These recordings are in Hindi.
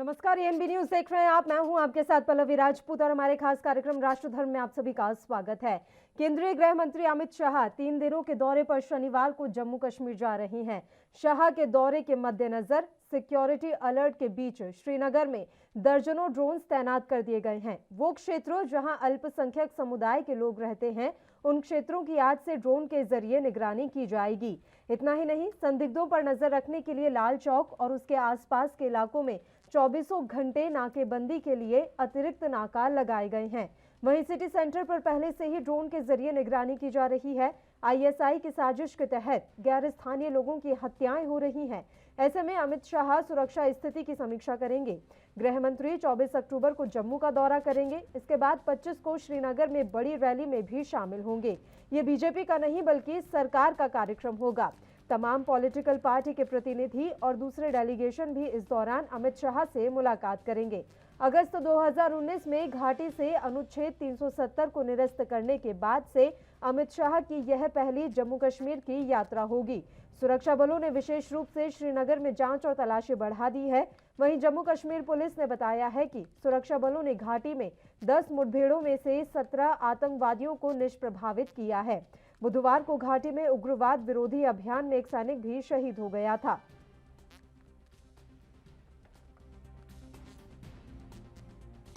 नमस्कार, एएनबी न्यूज देख रहे हैं आप। मैं हूं आपके साथ पल्लवी राजपूत और हमारे खास कार्यक्रम राष्ट्रधर्म में आप सभी का स्वागत है। केंद्रीय गृह मंत्री अमित शाह 3 दिनों के दौरे पर शनिवार को जम्मू कश्मीर जा रहे हैं। शाह के दौरे के मद्देनजर सिक्योरिटी अलर्ट के बीच श्रीनगर में दर्जनों ड्रोन्स तैनात कर दिए गए हैं। वो क्षेत्रों जहां अल्पसंख्यक समुदाय के लोग रहते हैं, उन क्षेत्रों की आज से ड्रोन के जरिए निगरानी की जाएगी। इतना ही नहीं, संदिग्धों पर नजर रखने के लिए लाल चौक और उसके आसपास के इलाकों में 24 घंटे नाकेबंदी के लिए अतिरिक्त नाका लगाए गए हैं। वहीं सिटी सेंटर पर पहले से ही ड्रोन के जरिए निगरानी की जा रही है। आईएसआई की साजिश के तहत गैर स्थानीय लोगों की हत्याएं हो रही हैं। ऐसे में अमित शाह सुरक्षा स्थिति की समीक्षा करेंगे। गृह मंत्री 24 अक्टूबर को जम्मू का दौरा करेंगे। इसके बाद 25 को श्रीनगर में बड़ी रैली में भी शामिल होंगे। ये बीजेपी का नहीं बल्कि सरकार का कार्यक्रम होगा। तमाम पॉलिटिकल पार्टी के प्रतिनिधि और दूसरे डेलीगेशन भी इस दौरान अमित शाह से मुलाकात करेंगे। अगस्त 2019 में घाटी से अनुच्छेद 370 को निरस्त करने के बाद से अमित शाह की यह पहली जम्मू कश्मीर की यात्रा होगी। सुरक्षा बलों ने विशेष रूप से श्रीनगर में जांच और तलाशी बढ़ा दी है। वहीं जम्मू कश्मीर पुलिस ने बताया है कि सुरक्षा बलों ने घाटी में 10 मुठभेड़ों में से 17 आतंकवादियों को निष्प्रभावित किया है। बुधवार को घाटी में उग्रवाद विरोधी अभियान में एक सैनिक भी शहीद हो गया था।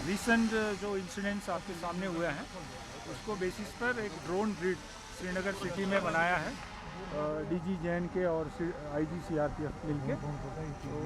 रिसेंट जो इंसिडेंट्स आपके सामने हुए हैं उसको बेसिस पर एक ड्रोन ग्रिड श्रीनगर सिटी में बनाया है, डीजी JNK और IG CRPF मिलके। तो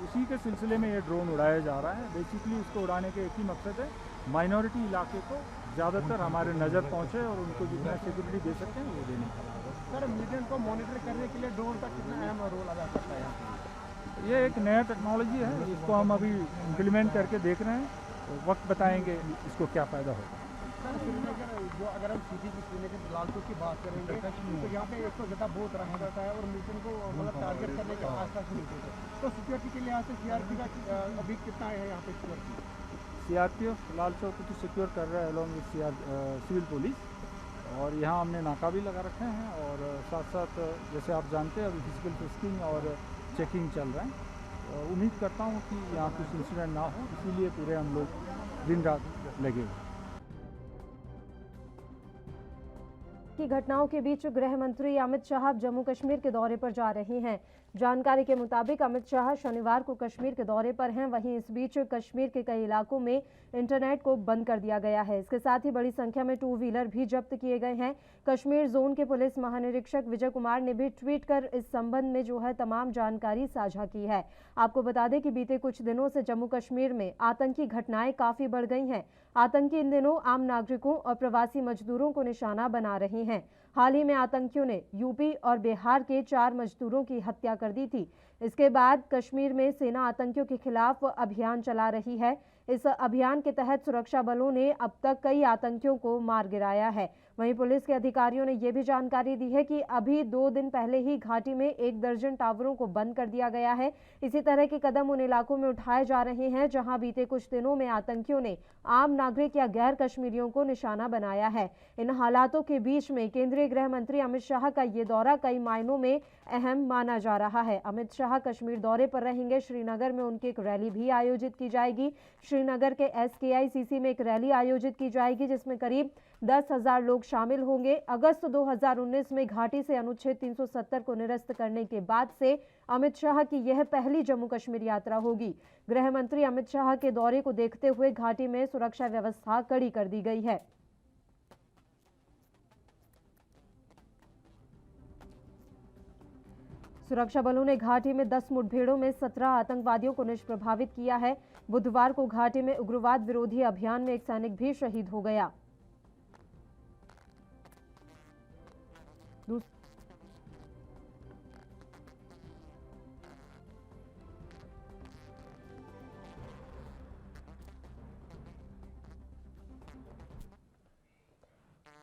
उसी के सिलसिले में ये ड्रोन उड़ाया जा रहा है। बेसिकली उसको उड़ाने के एक ही मकसद है, माइनॉरिटी इलाके को ज़्यादातर हमारे नज़र पहुँचे और उनको जितना सिक्योरिटी दे सकते हैं वो देने का। सर, मिलिटेंट को मॉनिटर करने के लिए ड्रोन का कितना अहम रोल अदा करता है? ये एक नया टेक्नोलॉजी है, इसको हम अभी इम्प्लीमेंट करके देख रहे हैं। तो वक्त बताएंगे इसको क्या फ़ायदा होगा। सर, श्रीनगर जो अगर हम सिटी की श्रीनगर लाल चौक की बात करेंगे तो यहाँ पे 100 ज़्यादा बहुत रहा जाता है और मिलिटेंट को मतलब टारगेट करने के आसपास मिलते हैं। तो सिक्योरिटी के लिहाज से CRP का अभी कितना है यहाँ पे सिक्योरिटी? CRPF लाल चौक को सिक्योर कर रहा है अलॉन्ग विद सिविल पुलिस। और यहाँ हमने नाका भी लगा रखे हैं और साथ साथ जैसे आप जानते हैं अभी फिजिकल टेस्टिंग और चेकिंग चल रहा है। उम्मीद करता हूँ कि यहाँ कुछ इंसिडेंट ना हो, इसीलिए पूरे हम लोग दिन रात लगे हुए। की घटनाओं के बीच गृह मंत्री अमित शाह जम्मू कश्मीर के दौरे पर जा रहे हैं। जानकारी के मुताबिक अमित शाह शनिवार को कश्मीर के दौरे पर हैं। वहीं इस बीच कश्मीर के कई इलाकों में इंटरनेट को बंद कर दिया गया है। इसके साथ ही बड़ी संख्या में 2 व्हीलर भी जब्त किए गए हैं। कश्मीर जोन के पुलिस महानिरीक्षक विजय कुमार ने भी ट्वीट कर इस संबंध में जो है तमाम जानकारी साझा की है। आपको बता दें कि बीते कुछ दिनों से जम्मू कश्मीर में आतंकी घटनाएं काफी बढ़ गई हैं। आतंकी इन दिनों आम नागरिकों और प्रवासी मजदूरों को निशाना बना रहे हैं। हाल ही में आतंकियों ने यूपी और बिहार के 4 मजदूरों की हत्या कर दी थी। इसके बाद कश्मीर में सेना आतंकियों के खिलाफ अभियान चला रही है। इस अभियान के तहत सुरक्षा बलों ने अब तक कई आतंकियों को मार गिराया है। वहीं पुलिस के अधिकारियों ने यह भी जानकारी दी है कि अभी 2 दिन पहले ही घाटी में 1 दर्जन टावरों को बंद कर दिया गया है। इसी तरह के कदम उन इलाकों में उठाए जा रहे हैं जहां बीते कुछ दिनों में आतंकियों ने आम नागरिक या गैर कश्मीरियों को निशाना बनाया है। इन हालातों के बीच में केंद्रीय गृह मंत्री अमित शाह का ये दौरा कई मायनों में अहम माना जा रहा है। अमित शाह कश्मीर दौरे पर रहेंगे। श्रीनगर में उनकी एक रैली भी आयोजित की जाएगी। श्रीनगर के SKICC में एक रैली आयोजित की जाएगी जिसमें करीब 10,000 लोग शामिल होंगे। अगस्त 2019 में घाटी से अनुच्छेद 370 को निरस्त करने के बाद से अमित शाह की यह पहली जम्मू कश्मीर यात्रा होगी। गृह मंत्री अमित शाह के दौरे को देखते हुए घाटी में सुरक्षा व्यवस्था कड़ी कर दी गई है। सुरक्षा बलों ने घाटी में 10 मुठभेड़ों में 17 आतंकवादियों को निष्प्रभावित किया है। बुधवार को घाटी में उग्रवाद विरोधी अभियान में एक सैनिक भी शहीद हो गया।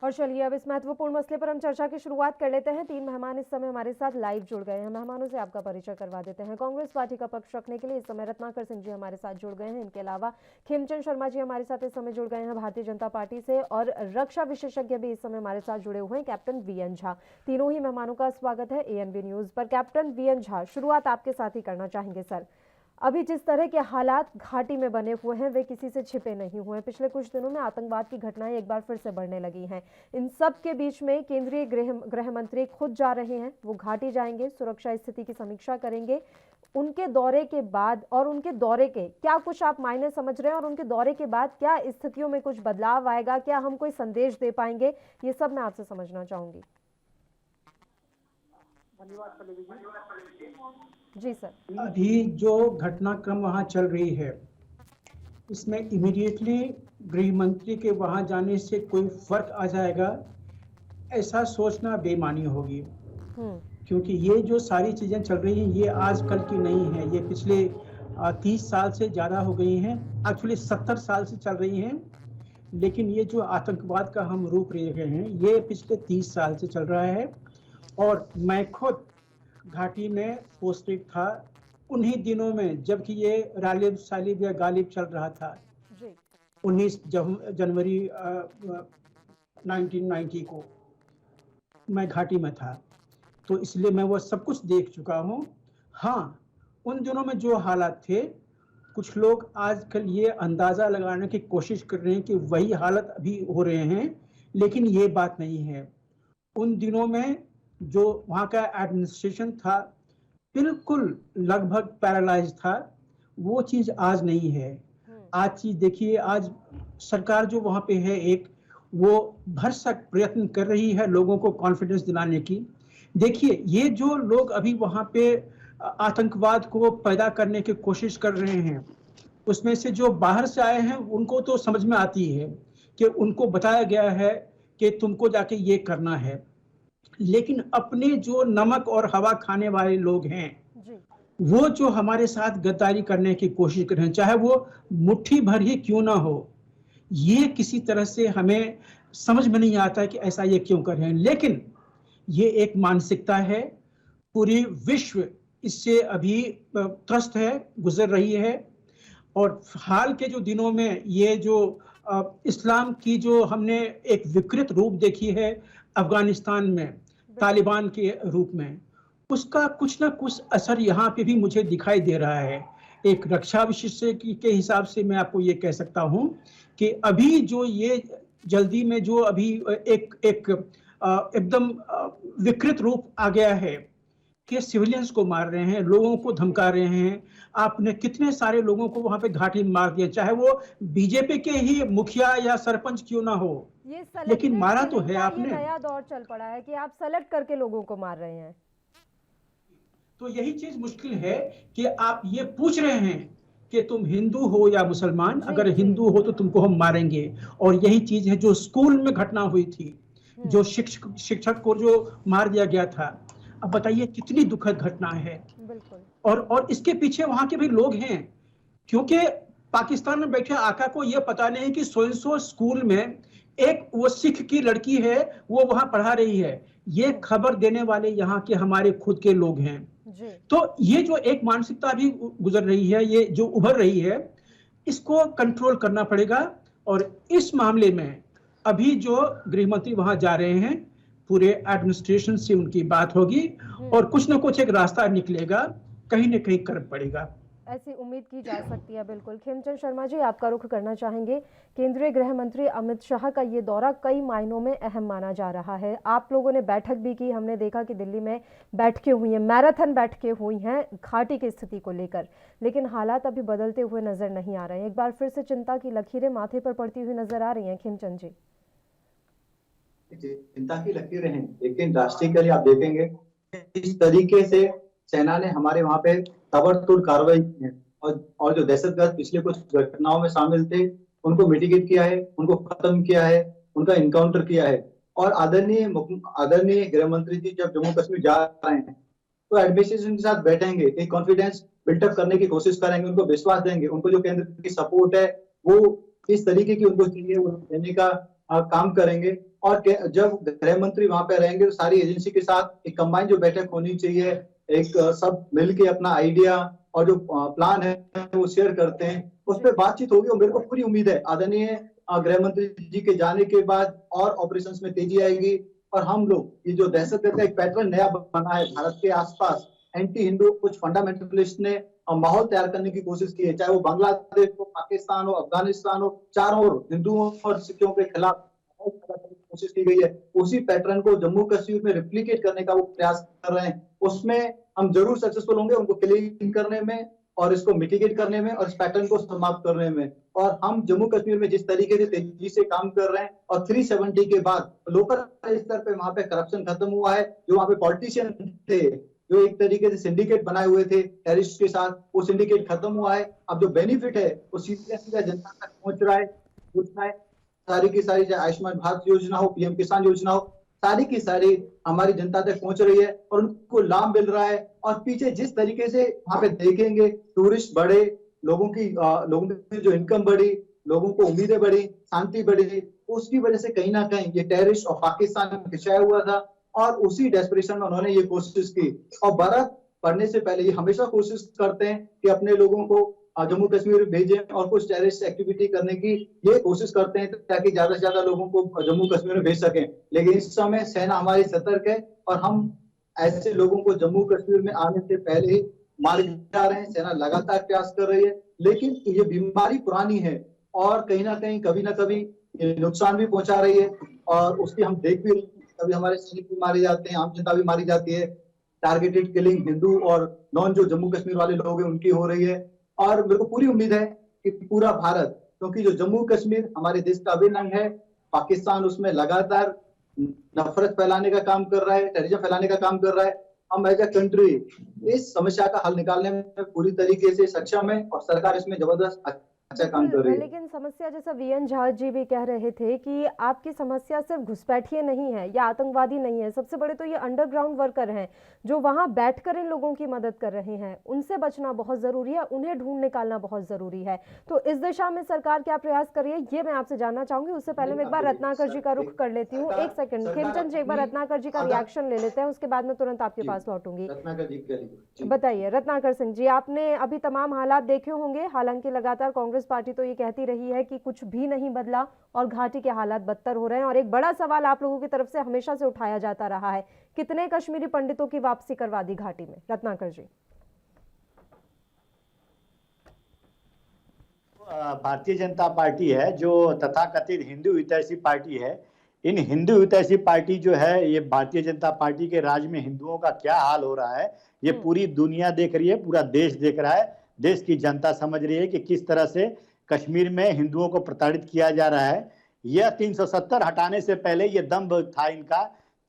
और चलिए अब इस महत्वपूर्ण मसले पर हम चर्चा की शुरुआत कर लेते हैं। 3 मेहमान इस समय हमारे साथ लाइव जुड़ गए हैं। मेहमानों से आपका परिचय करवा देते हैं। कांग्रेस पार्टी का पक्ष रखने के लिए इस समय रत्नाकर सिंह जी हमारे साथ जुड़ गए हैं। इनके अलावा खेमचंद शर्मा जी हमारे साथ इस समय जुड़ गए हैं भारतीय जनता पार्टी से, और रक्षा विशेषज्ञ भी इस समय हमारे साथ जुड़े हुए हैं कैप्टन VN झा। तीनों ही मेहमानों का स्वागत है ANB न्यूज पर। कैप्टन VN झा, शुरुआत आपके साथ ही करना चाहेंगे सर। अभी जिस तरह के हालात घाटी में बने हुए हैं वे किसी से छिपे नहीं हुए हैं। पिछले कुछ दिनों में आतंकवाद की घटनाएं एक बार फिर से बढ़ने लगी हैं। इन सब के बीच में केंद्रीय गृह मंत्री खुद जा रहे हैं। वो घाटी जाएंगे, सुरक्षा स्थिति की समीक्षा करेंगे। उनके दौरे के बाद और उनके दौरे के क्या कुछ आप मायने समझ रहे हैं, और उनके दौरे के बाद क्या स्थितियों में कुछ बदलाव आएगा, क्या हम कोई संदेश दे पाएंगे, ये सब मैं आपसे समझना चाहूंगी। जी सर। अभी जो घटनाक्रम वहाँ चल रही है इसमें इमीडिएटली गृह मंत्री के वहाँ जाने से कोई फर्क आ जाएगा, ऐसा सोचना बेईमानी होगी। क्योंकि ये जो सारी चीजें चल रही हैं ये आज कल की नहीं है, ये पिछले 30 साल से ज्यादा हो गई हैं, एक्चुअली 70 साल से चल रही हैं। लेकिन ये जो आतंकवाद का हम रूप रहे हैं ये पिछले 30 साल से चल रहा है। और मैं खुद घाटी में पोस्टेड था उन्हीं दिनों में जबकि ये रालिब सालिब या गालिब चल रहा था जी। 19 जनवरी 1990 को मैं घाटी में था, तो इसलिए मैं वो सब कुछ देख चुका हूँ। हाँ, उन दिनों में जो हालात थे, कुछ लोग आजकल ये अंदाजा लगाने की कोशिश कर रहे हैं कि वही हालत अभी हो रहे हैं, लेकिन ये बात नहीं है। उन दिनों में जो वहाँ का एडमिनिस्ट्रेशन था बिल्कुल लगभग पैरालाइज था, वो चीज आज नहीं है। आज चीज देखिए, आज सरकार जो वहाँ पे है एक वो भरसक प्रयत्न कर रही है लोगों को कॉन्फिडेंस दिलाने की। देखिए ये जो लोग अभी वहाँ पे आतंकवाद को पैदा करने की कोशिश कर रहे हैं, उसमें से जो बाहर से आए हैं उनको तो समझ में आती है कि उनको बताया गया है कि तुमको जाके ये करना है, लेकिन अपने जो नमक और हवा खाने वाले लोग हैं वो जो हमारे साथ गद्दारी करने की कोशिश कर रहे हैं, चाहे वो मुट्ठी भर ही क्यों ना हो, ये किसी तरह से हमें समझ में नहीं आता है कि ऐसा ये क्यों कर रहे हैं। लेकिन ये एक मानसिकता है, पूरी विश्व इससे अभी त्रस्त है, गुजर रही है। और हाल के जो दिनों में ये जो इस्लाम की जो हमने एक विकृत रूप देखी है अफगानिस्तान में तालिबान के रूप में, उसका कुछ ना कुछ असर यहाँ पे भी मुझे दिखाई दे रहा है। एक रक्षा विशेषज्ञ के हिसाब से मैं आपको ये कह सकता हूँ कि अभी जो ये जल्दी में जो अभी एकदम विकृत रूप आ गया है कि सिविलियंस को मार रहे हैं, लोगों को धमका रहे हैं। आपने कितने सारे लोगों को वहां पे घाटी में मार दिया, चाहे वो बीजेपी के ही मुखिया या सरपंच क्यों ना हो, लेकिन मारा तो है आपने। नया दौर चल पड़ा है कि आप सेलेक्ट करके लोगों को मार रहे हैं। तो यही चीज मुश्किल है कि आप ये पूछ रहे हैं कि तुम हिंदू हो या मुसलमान, अगर हिंदू हो तो तुमको हम मारेंगे। और यही चीज है जो स्कूल में घटना हुई थी, जो शिक्षक को जो मार दिया गया था। अब बताइए कितनी दुखद घटना है। बिल्कुल। और इसके पीछे वहां के भी लोग हैं, क्योंकि पाकिस्तान में बैठे आका को यह पता नहीं कि सो स्कूल में एक वो सिख की लड़की है, वो वहां पढ़ा रही है। ये खबर देने वाले यहाँ के हमारे खुद के लोग हैं जी। तो ये जो एक मानसिकता भी गुजर रही है, ये जो उभर रही है, इसको कंट्रोल करना पड़ेगा। और इस मामले में अभी जो गृह मंत्री वहां जा रहे हैं, पूरे एडमिनिस्ट्रेशन से उनकी बात होगी और कुछ ना कुछ एक रास्ता निकलेगा, कहीं ना कहीं कर पड़ेगा, ऐसी उम्मीद की जा सकती है। बिल्कुल। खेमचंद शर्मा जी, आपका रुख करना चाहेंगे। केंद्रीय गृह मंत्री अमित शाह का ये दौरा कई मायनों में अहम माना जा रहा है। आप लोगों ने बैठक भी की, हमने देखा कि दिल्ली में बैठकें हुई हैं, मैराथन बैठकें हुई हैं घाटी की स्थिति को लेकर, लेकिन हालात अभी बदलते हुए नजर नहीं आ रहे हैं। एक बार फिर से चिंता की लकीरें माथे पर पड़ती हुई नजर आ रही हैं। खेमचंद जी, चिंता की लकीरें हैं, लेकिन राष्ट्रीय के लिए आप देखेंगे इस तरीके से सेना ने हमारे वहां पे ताबड़तोड़ कार्रवाई की है और जो दहशतगर्द पिछले कुछ घटनाओं में शामिल थे उनको मिटिगेट किया है, उनको खत्म किया है, उनका इनकाउंटर किया है। और आदरणीय गृह मंत्री जी जब जम्मू कश्मीर जा रहे हैं तो एडमिनिस्ट्रेशन के साथ बैठेंगे, एक कॉन्फिडेंस बिल्डअप करने की कोशिश करेंगे, उनको विश्वास देंगे, उनको जो केंद्र की सपोर्ट है वो इस तरीके की उनको चाहिए वो देने का काम करेंगे। और जब गृह मंत्री वहां पे रहेंगे तो सारी एजेंसी के साथ एक कंबाइन जो बैठक होनी चाहिए, एक सब मिलके अपना आइडिया और जो प्लान है वो शेयर करते हैं, उस पर बातचीत होगी। और मेरे को पूरी उम्मीद है आदरणीय गृह मंत्री जी के जाने के बाद और ऑपरेशंस में तेजी आएगी और हम लोग ये जो दहशतगर्द का एक पैटर्न नया बना है भारत के आसपास, एंटी हिंदू कुछ फंडामेंटलिस्ट ने माहौल तैयार करने की कोशिश की है, चाहे वो बांग्लादेश हो, पाकिस्तान हो, अफगानिस्तान हो, चारों ओर हिंदुओं और सिखों के खिलाफ कोशिश की गई है। उसी पैटर्न को जम्मू कश्मीर में रिप्लिकेट करने का वो प्रयास कर रहे हैं। उसमें हम जरूर सक्सेसफुल होंगे, उनको क्लीन करने में और इसको मिटिगेट करने में और इस पैटर्न को समाप्त करने में। और हम जम्मू कश्मीर में जिस तरीके से तेजी से काम कर रहे हैं और 370 के बाद लोकल स्तर पे वहां पे करप्शन खत्म हुआ है। जो वहां पे पॉलिटिशियन थे, जो एक तरीके से सिंडिकेट बनाए हुए थे टेररिस्ट के साथ, वो सिंडिकेट खत्म हुआ है। अब जो बेनिफिट है वो सीधा सीधा जनता तक पहुंच रहा है। सारी की सारी, चाहे आयुष्मान भारत योजना हो, पीएम किसान योजना हो, सारी की सारी हमारी जनता तक पहुंच रही है और उनको लाभ मिल रहा है। और पीछे जिस तरीके से वहां पे देखेंगे, टूरिस्ट बढ़े, लोगों की जो इनकम बढ़ी, लोगों को उम्मीदें बढ़ी, शांति बढ़ी, उसकी वजह से कहीं ना कहीं ये टेररिस्ट और पाकिस्तान में खिंचाया हुआ था और उसी डेस्परेशन में उन्होंने ये कोशिश की। और बर्फ पड़ने से पहले ये हमेशा कोशिश करते हैं कि अपने लोगों को जम्मू कश्मीर भेजें और कुछ टेररिस्ट एक्टिविटी करने की ये कोशिश करते हैं ताकि ज्यादा से ज्यादा लोगों को जम्मू कश्मीर में भेज सकें। लेकिन इस समय सेना हमारी सतर्क है और हम ऐसे लोगों को जम्मू कश्मीर में आने से पहले ही मार जा रहे हैं। सेना लगातार प्रयास कर रही है, लेकिन ये बीमारी पुरानी है और कहीं ना कहीं कभी ना कभी नुकसान भी पहुंचा रही है। और उसकी हम देख भी रहे हैं, कभी हमारे सैनिक भी मारे जाते हैं, आम जनता भी मारी जाती है। टारगेटेड किलिंग हिंदू और नॉन जो जम्मू कश्मीर वाले लोग हैं उनकी हो रही है। और मेरे को पूरी उम्मीद है कि पूरा भारत, क्योंकि जो जम्मू कश्मीर हमारे देश का अभिन्न अंग है, पाकिस्तान उसमें लगातार नफरत फैलाने का काम कर रहा है, टेररिज्म फैलाने का काम कर रहा है। हम एज ए कंट्री इस समस्या का हल निकालने में पूरी तरीके से सक्षम है और सरकार इसमें जबरदस्त अच्छा काम कर रही है। लेकिन समस्या, जैसा वीएन झा जी भी कह रहे थे कि आपकी समस्या सिर्फ घुसपैठिए नहीं है या आतंकवादी नहीं है, सबसे बड़े तो ये अंडरग्राउंड वर्कर हैं जो वहां बैठकर इन लोगों की मदद कर रहे हैं। उनसे बचना बहुत जरूरी है, उन्हें ढूंढ निकालना बहुत जरूरी है। तो इस दिशा में सरकार क्या प्रयास कर रही है, ये मैं आपसे जानना चाहूंगी। उससे पहले मैं एक बार रत्नाकर जी का रुख कर लेती हूँ। एक सेकंड खेमचंद जी, एक बार रत्नाकर जी का रिएक्शन ले लेते हैं, उसके बाद मैं तुरंत आपके पास लौटूंगी। बताइए रत्नाकर सिंह जी, आपने अभी तमाम हालात देखे होंगे। हालांकि लगातार कांग्रेस पार्टी तो ये कहती रही है कि कुछ भी नहीं बदला और घाटी के हालात बदतर हो रहे हैं। और एक बड़ा सवाल आप लोगों की तरफ से हमेशा से उठाया जाता रहा है, कितने कश्मीरी पंडितों की वापसी करवा दी घाटी में? रत्नाकर जी। भारतीय जनता पार्टी है जो तथाकथित हिंदू हितैषी पार्टी है। इन हिंदू हितैषी पार्टी जो है, ये भारतीय जनता पार्टी के राज में हिंदुओं का क्या हाल हो रहा है ये पूरी दुनिया देख रही है, पूरा देश देख रहा है। देश की जनता समझ रही है कि किस तरह से कश्मीर में हिंदुओं को प्रताड़ित किया जा रहा है। यह 370 हटाने से पहले ये दम्भ था इनका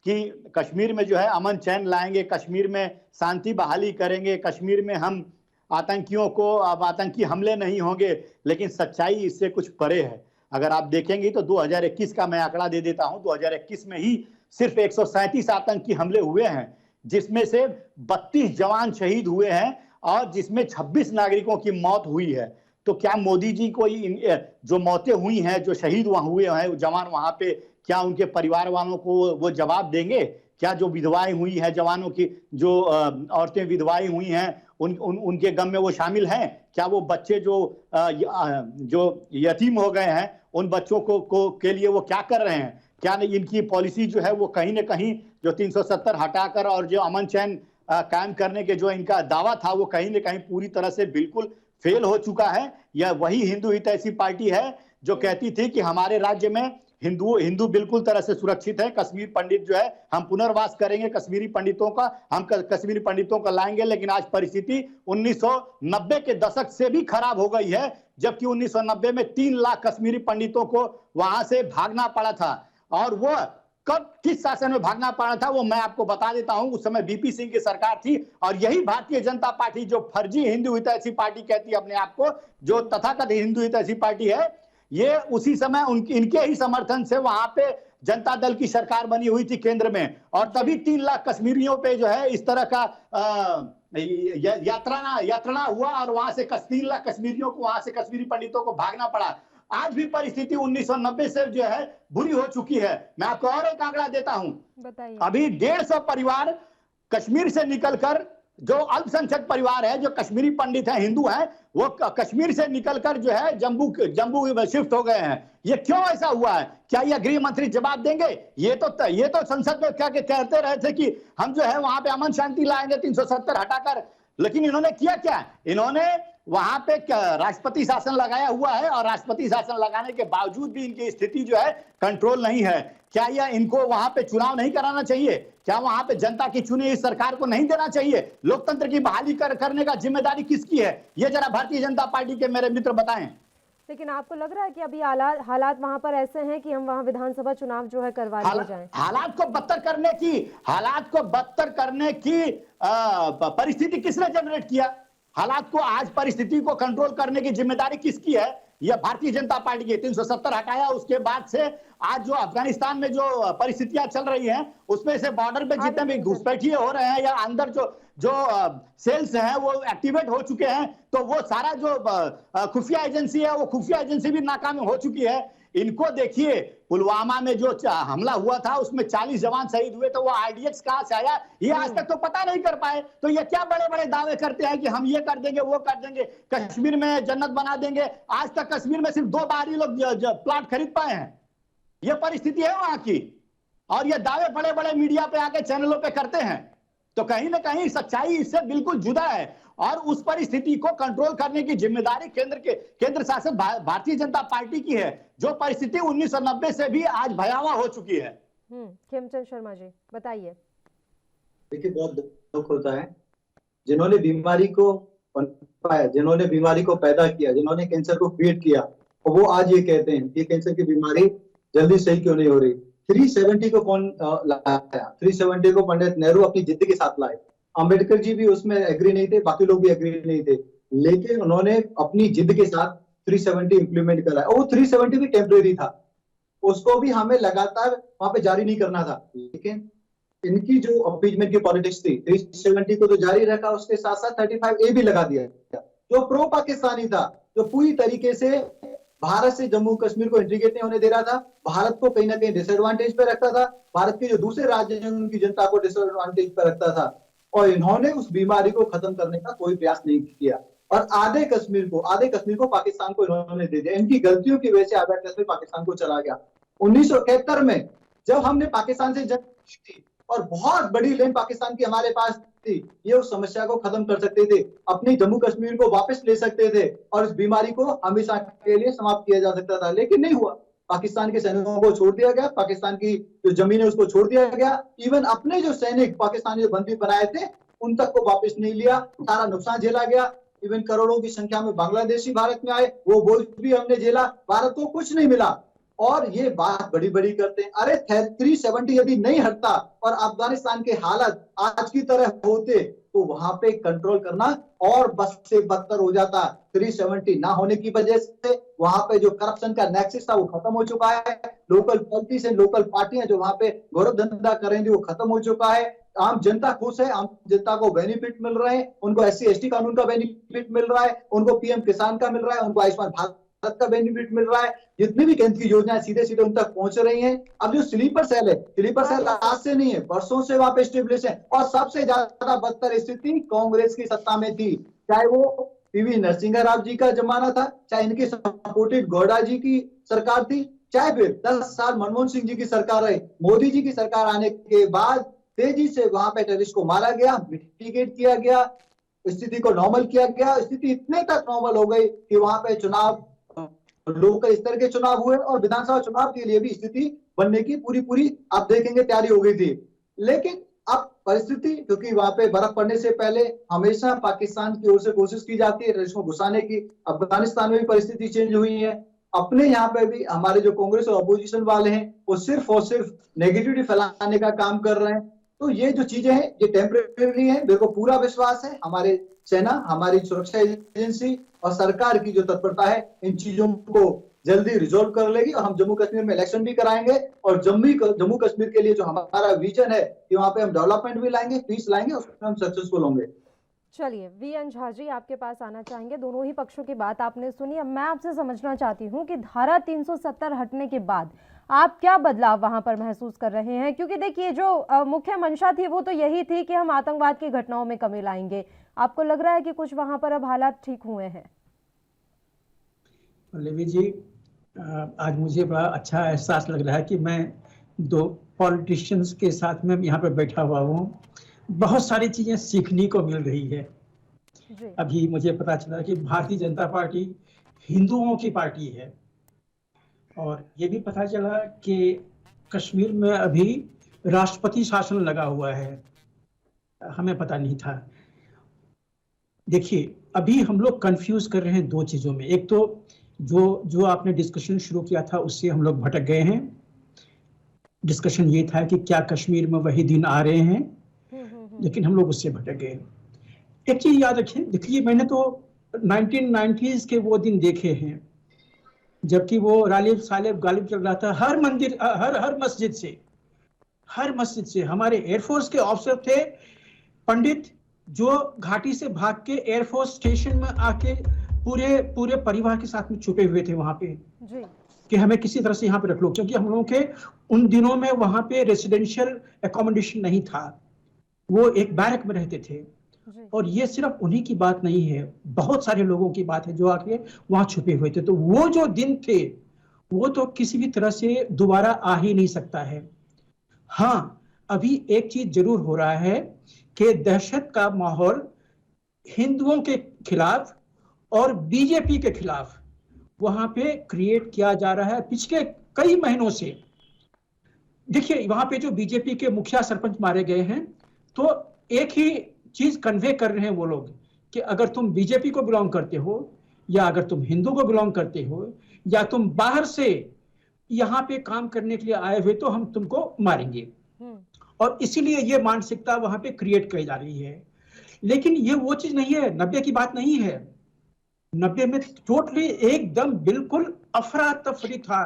कि कश्मीर में जो है अमन चैन लाएंगे, कश्मीर में शांति बहाली करेंगे, कश्मीर में हम आतंकियों को, अब आतंकी हमले नहीं होंगे। लेकिन सच्चाई इससे कुछ परे है। अगर आप देखेंगे तो 2021 का मैं आंकड़ा दे देता हूं, 2021 में ही सिर्फ 137 आतंकी हमले हुए हैं, जिसमें से 32 जवान शहीद हुए हैं और जिसमें 26 नागरिकों की मौत हुई है। तो क्या मोदी जी को जो मौतें हुई हैं, जो शहीद वहां हुए हैं जवान वहां पे, क्या उनके परिवार वालों को वो जवाब देंगे? क्या जो विधवाएं हुई हैं जवानों की, जो औरतें विधवाएं हुई हैं, उनके गम में वो शामिल हैं? क्या वो बच्चे जो यतीम हो गए हैं उन बच्चों को के लिए वो क्या कर रहे हैं? क्या इनकी पॉलिसी जो है वो कहीं ना कहीं जो 370 हटाकर और जो अमन चैन कायम करने के जो इनका दावा था वो कहीं ना कहीं पूरी तरह से बिल्कुल फेल हो चुका है? यह वही हिंदू हितैषी पार्टी है जो कहती थी कि हमारे राज्य में हिंदू बिल्कुल तरह से सुरक्षित है, कश्मीर पंडित जो है हम पुनर्वास करेंगे, कश्मीरी पंडितों का हम कश्मीरी पंडितों का लाएंगे। लेकिन आज परिस्थिति 1990 के दशक से भी खराब हो गई है, जबकि 1990 में 3 लाख कश्मीरी पंडितों को वहां से भागना पड़ा था। और वो कब किस शासन में भागना पड़ा था वो मैं आपको बता देता हूं। उस समय बीपी सिंह की सरकार थी और यही भारतीय जनता पार्टी जो फर्जी हिंदू हितैषी पार्टी कहती है अपने आप को, जो तथाकथित हिंदू हितैषी पार्टी है, ये उसी समय इनके ही समर्थन से वहां पे जनता दल की सरकार बनी हुई थी केंद्र में। और तभी 3 लाख कश्मीरियों पे जो है इस तरह का यात्रा हुआ और वहां से 3 लाख कश्मीरियों को, वहां से कश्मीरी पंडितों को भागना पड़ा। आज भी परिस्थिति 1990 से जो है बुरी हो चुकी है। मैं आपको और एक आंकड़ा देता हूं, अभी 150 परिवार कश्मीर से निकलकर जो अल्पसंख्यक परिवार है, जो कश्मीरी पंडित है, हिंदू हैं, वो कश्मीर से निकलकर जो है जम्मू में शिफ्ट हो गए हैं। ये क्यों ऐसा हुआ है? क्या ये गृह मंत्री जवाब देंगे? ये तो संसद में क्या कहते रहे थे कि हम जो है वहां पे अमन शांति लाएंगे 370 हटाकर, लेकिन इन्होंने किया क्या? इन्होंने वहां पे राष्ट्रपति शासन लगाया हुआ है और राष्ट्रपति शासन लगाने के बावजूद भी इनकी स्थिति जो है कंट्रोल नहीं है। क्या यह इनको वहां पे चुनाव नहीं कराना चाहिए? क्या वहां पे जनता की चुनी हुई सरकार को नहीं देना चाहिए? लोकतंत्र की बहाली करने का जिम्मेदारी किसकी है? ये जरा भारतीय जनता पार्टी के मेरे मित्र बताएं। लेकिन आपको लग रहा है कि अभी हालात वहां पर ऐसे हैं कि हम वहां विधानसभा चुनाव जो है करवा लिए जाएं? हालात को बदतर करने की परिस्थिति किसने जनरेट किया? हालात को, आज परिस्थिति को कंट्रोल करने की जिम्मेदारी किसकी है? यह भारतीय जनता पार्टी की। 370 हटाया, उसके बाद से आज जो अफगानिस्तान में जो परिस्थितियां चल रही हैं, उसमें से बॉर्डर पे जितने भी घुसपैठिए हो रहे हैं या अंदर जो सेल्स हैं वो एक्टिवेट हो चुके हैं, तो वो सारा जो खुफिया एजेंसी है, वो खुफिया एजेंसी भी नाकाम हो चुकी है। इनको देखिए, पुलवामा में जो हमला हुआ था उसमें 40 जवान शहीद हुए, तो वो आरडीएक्स कहां से आया ये आज तक तो पता नहीं कर पाए। तो ये क्या बड़े बड़े दावे करते हैं कि हम ये कर देंगे, वो कर देंगे, कश्मीर में जन्नत बना देंगे। आज तक कश्मीर में सिर्फ 2 बाहरी लोग प्लाट खरीद पाए हैं। ये परिस्थिति है वहां की, और ये दावे बड़े बड़े मीडिया पे आके चैनलों पे करते हैं। तो कहीं ना कहीं सच्चाई इससे बिल्कुल जुदा है, और उस परिस्थिति को कंट्रोल करने की जिम्मेदारी केंद्र शासित भारतीय जनता पार्टी की है, जो परिस्थिति 1990 से भी आज भयावह हो चुकी है। खेमचंद शर्मा जी बताइए। देखिए, बहुत दुख होता है जिन्होंने बीमारी को पनपाया, जिन्होंने बीमारी को पैदा किया, जिन्होंने कैंसर को क्रिएट किया, और वो आज ये कहते हैं कि कैंसर की बीमारी जल्दी सही क्यों नहीं हो रही। 370 को कौन लाया? 370 को पंडित नेहरू अपनी जिद के साथ लाए। अंबेडकर जी भी उसमें एग्री नहीं थे, बाकी लोग भी एग्री नहीं थे, लेकिन उन्होंने अपनी जिद के साथ 370 इंप्लीमेंट करा। और वो 370 भी टेम्परेरी था, उसको भी हमें लगातार वहां पे जारी नहीं करना था। लेकिन इनकी जो अपीजमेंट की पॉलिटिक्स थी, 370 को तो जारी रखा, उसके साथ साथ 35A भी लगा दिया, जो प्रो पाकिस्तानी था, जो पूरी तरीके से भारत से जम्मू कश्मीर को इंटीग्रेट नहीं होने दे रहा था, भारत को कहीं ना कहीं डिसएडवांटेज पे रखता था, भारत के जो दूसरे राज्य हैं उनकी जनता को डिसएडवांटेज पे रखता था। और इन्होंने उस बीमारी को खत्म करने का कोई प्रयास नहीं किया, और आधे कश्मीर को पाकिस्तान को इन्होंने दे दिया। इनकी गलतियों की वजह से आधा कश्मीर पाकिस्तान को चला गया। 1971 में जब हमने पाकिस्तान से जंग की थी और बहुत बड़ी लैंड पाकिस्तान की हमारे पास थी, ये उस समस्या को खत्म कर सकते थे, अपनी जम्मू कश्मीर को वापस ले सकते थे, और इस बीमारी को हमेशा के लिए समाप्त किया जा सकता था, लेकिन नहीं हुआ। पाकिस्तान के सैनिकों को छोड़ दिया गया, पाकिस्तान की जो जमीन है उसको छोड़ दिया गया। इवन अपने जो सैनिक पाकिस्तानी जो बंदी बनाए थे उन तक को वापस नहीं लिया, सारा नुकसान झेला गया। इवन करोड़ों की संख्या में बांग्लादेशी भारत में आए, वो बोझ भी हमने झेला, भारत को कुछ नहीं मिला। और ये बात बड़ी बड़ी करते हैं, अरे 370 यदि नहीं हटता और अफगानिस्तान के हालत आज की तरह होते तो वहां पे कंट्रोल करना और बस से बदतर हो जाता। 370 ना होने की वजह से वहां पे जो करप्शन का नेक्सस था वो खत्म हो चुका है। लोकल पॉलिटिशियन, लोकल पार्टियां जो वहां पे गौरव धंधा करेंगी वो खत्म हो चुका है। आम जनता खुश है, आम जनता को बेनिफिट मिल रहे हैं, उनको SC/ST कानून का बेनिफिट मिल रहा है, उनको PM किसान का मिल रहा है, उनको आयुष्मान भारत का बेनिफिट मिल रहा है, जितनी भी केंद्र की योजनाएं सीधे सीधे उन तक पहुंच रही हैं। अब जो स्लीपर सेल है, स्लीपर सेल आज से नहीं है, वर्षों से वहां पे स्टेब्लिश है। और सबसे ज्यादा बदतर स्थिति कांग्रेस की सत्ता में थी, चाहे वो PV नरसिंह राव जी का जमाना था, चाहे इनकी सपोर्टेड गौड़ा जी की सरकार थी, चाहे फिर 10 साल मनमोहन सिंह जी की सरकार रही। मोदी जी की सरकार आने के बाद तेजी से वहां पे टेररिस्ट को मारा गया, मिटिगेट किया गया, स्थिति को नॉर्मल किया गया। स्थिति इतने तक नॉर्मल हो गई कि वहां पे चुनाव, लोकल स्तर के चुनाव हुए और विधानसभा चुनाव के लिए भी स्थिति बनने की पूरी आप देखेंगे तैयारी हो गई थी। लेकिन अब परिस्थिति, क्योंकि वहां पे बर्फ पड़ने से पहले हमेशा पाकिस्तान की ओर से कोशिश की जाती है टेररिस्ट को घुसाने की। अफगानिस्तान में भी परिस्थिति चेंज हुई है, अपने यहाँ पे भी हमारे जो कांग्रेस और अपोजिशन वाले हैं वो सिर्फ और सिर्फ नेगेटिविटी फैलाने का काम कर रहे हैं। तो ये जो चीजें हैं ये टेम्परेरी है। मेरे को पूरा विश्वास है हमारे सेना, हमारी सुरक्षा एजेंसी और सरकार की जो तत्परता है इन चीजों को जल्दी रिजोल्व कर लेगी, और हम जम्मू कश्मीर में इलेक्शन भी कराएंगे। और जम्मू कश्मीर के लिए जो हमारा विजन है कि वहां पे हम डेवलपमेंट भी लाएंगे, पीस लाएंगे, उसमें हम सक्सेसफुल होंगे। चलिए VN झा जी आपके पास आना चाहेंगे। दोनों ही पक्षों की बात आपने सुनी। अब मैं आपसे समझना चाहती हूँ कि धारा 370 हटने के बाद आप क्या बदलाव वहां पर महसूस कर रहे हैं? क्योंकि देखिए जो मुख्य मंशा थी वो तो यही थी कि हम आतंकवाद की घटनाओं में कमी लाएंगे। आपको लग रहा है कि कुछ वहां पर अब हालात ठीक हुए हैं? पल्लवी जी, आज मुझे बड़ा अच्छा एहसास लग रहा है कि मैं दो पॉलिटिशियंस के साथ में यहाँ पर बैठा हुआ हूँ। बहुत सारी चीजें सीखने को मिल रही है। जी। अभी मुझे पता चला कि भारतीय जनता पार्टी हिंदुओं की पार्टी है, और ये भी पता चला कि कश्मीर में अभी राष्ट्रपति शासन लगा हुआ है। हमें पता नहीं था। देखिए, अभी हम लोग कंफ्यूज कर रहे हैं दो चीजों में। एक तो जो जो आपने डिस्कशन शुरू किया था उससे हम लोग भटक गए हैं। डिस्कशन ये था कि क्या कश्मीर में वही दिन आ रहे हैं, लेकिन हम लोग उससे भटक गए। एक चीज याद रखिए, देखिए मैंने तो 1990s के वो दिन देखे हैं जबकि वो रालिब सालिब गालिब चल रहा था। हर मंदिर, हर मस्जिद से हमारे एयरफोर्स के ऑफिसर थे, पंडित, जो घाटी से भाग के एयरफोर्स स्टेशन में आके पूरे पूरे परिवार के साथ में छुपे हुए थे वहां पे जी। कि हमें किसी तरह से यहाँ पे रख लो, क्योंकि हम लोगों के उन दिनों में वहां पे रेसिडेंशियल एकोमोडेशन नहीं था, वो एक बैरक में रहते थे। जी। और ये सिर्फ उन्हीं की बात नहीं है, बहुत सारे लोगों की बात है जो आके वहां छुपे हुए थे। तो वो जो दिन थे वो तो किसी भी तरह से दोबारा आ ही नहीं सकता है। हाँ, अभी एक चीज जरूर हो रहा है कि दहशत का माहौल हिंदुओं के खिलाफ और बीजेपी के खिलाफ वहां पे क्रिएट किया जा रहा है पिछले कई महीनों से। देखिए, वहां पे जो बीजेपी के मुखिया सरपंच मारे गए हैं, तो एक ही चीज कन्वे कर रहे हैं वो लोग कि अगर तुम बीजेपी को बिलोंग करते हो, या अगर तुम हिंदू को बिलोंग करते हो, या तुम बाहर से यहाँ पे काम करने के लिए आए हुए, तो हम तुमको मारेंगे। और इसीलिए ये मानसिकता वहां पे क्रिएट की जा रही है। लेकिन ये वो चीज नहीं है, 90 की बात नहीं है। 90 में टोटली एकदम बिल्कुल अफरा तफरी था।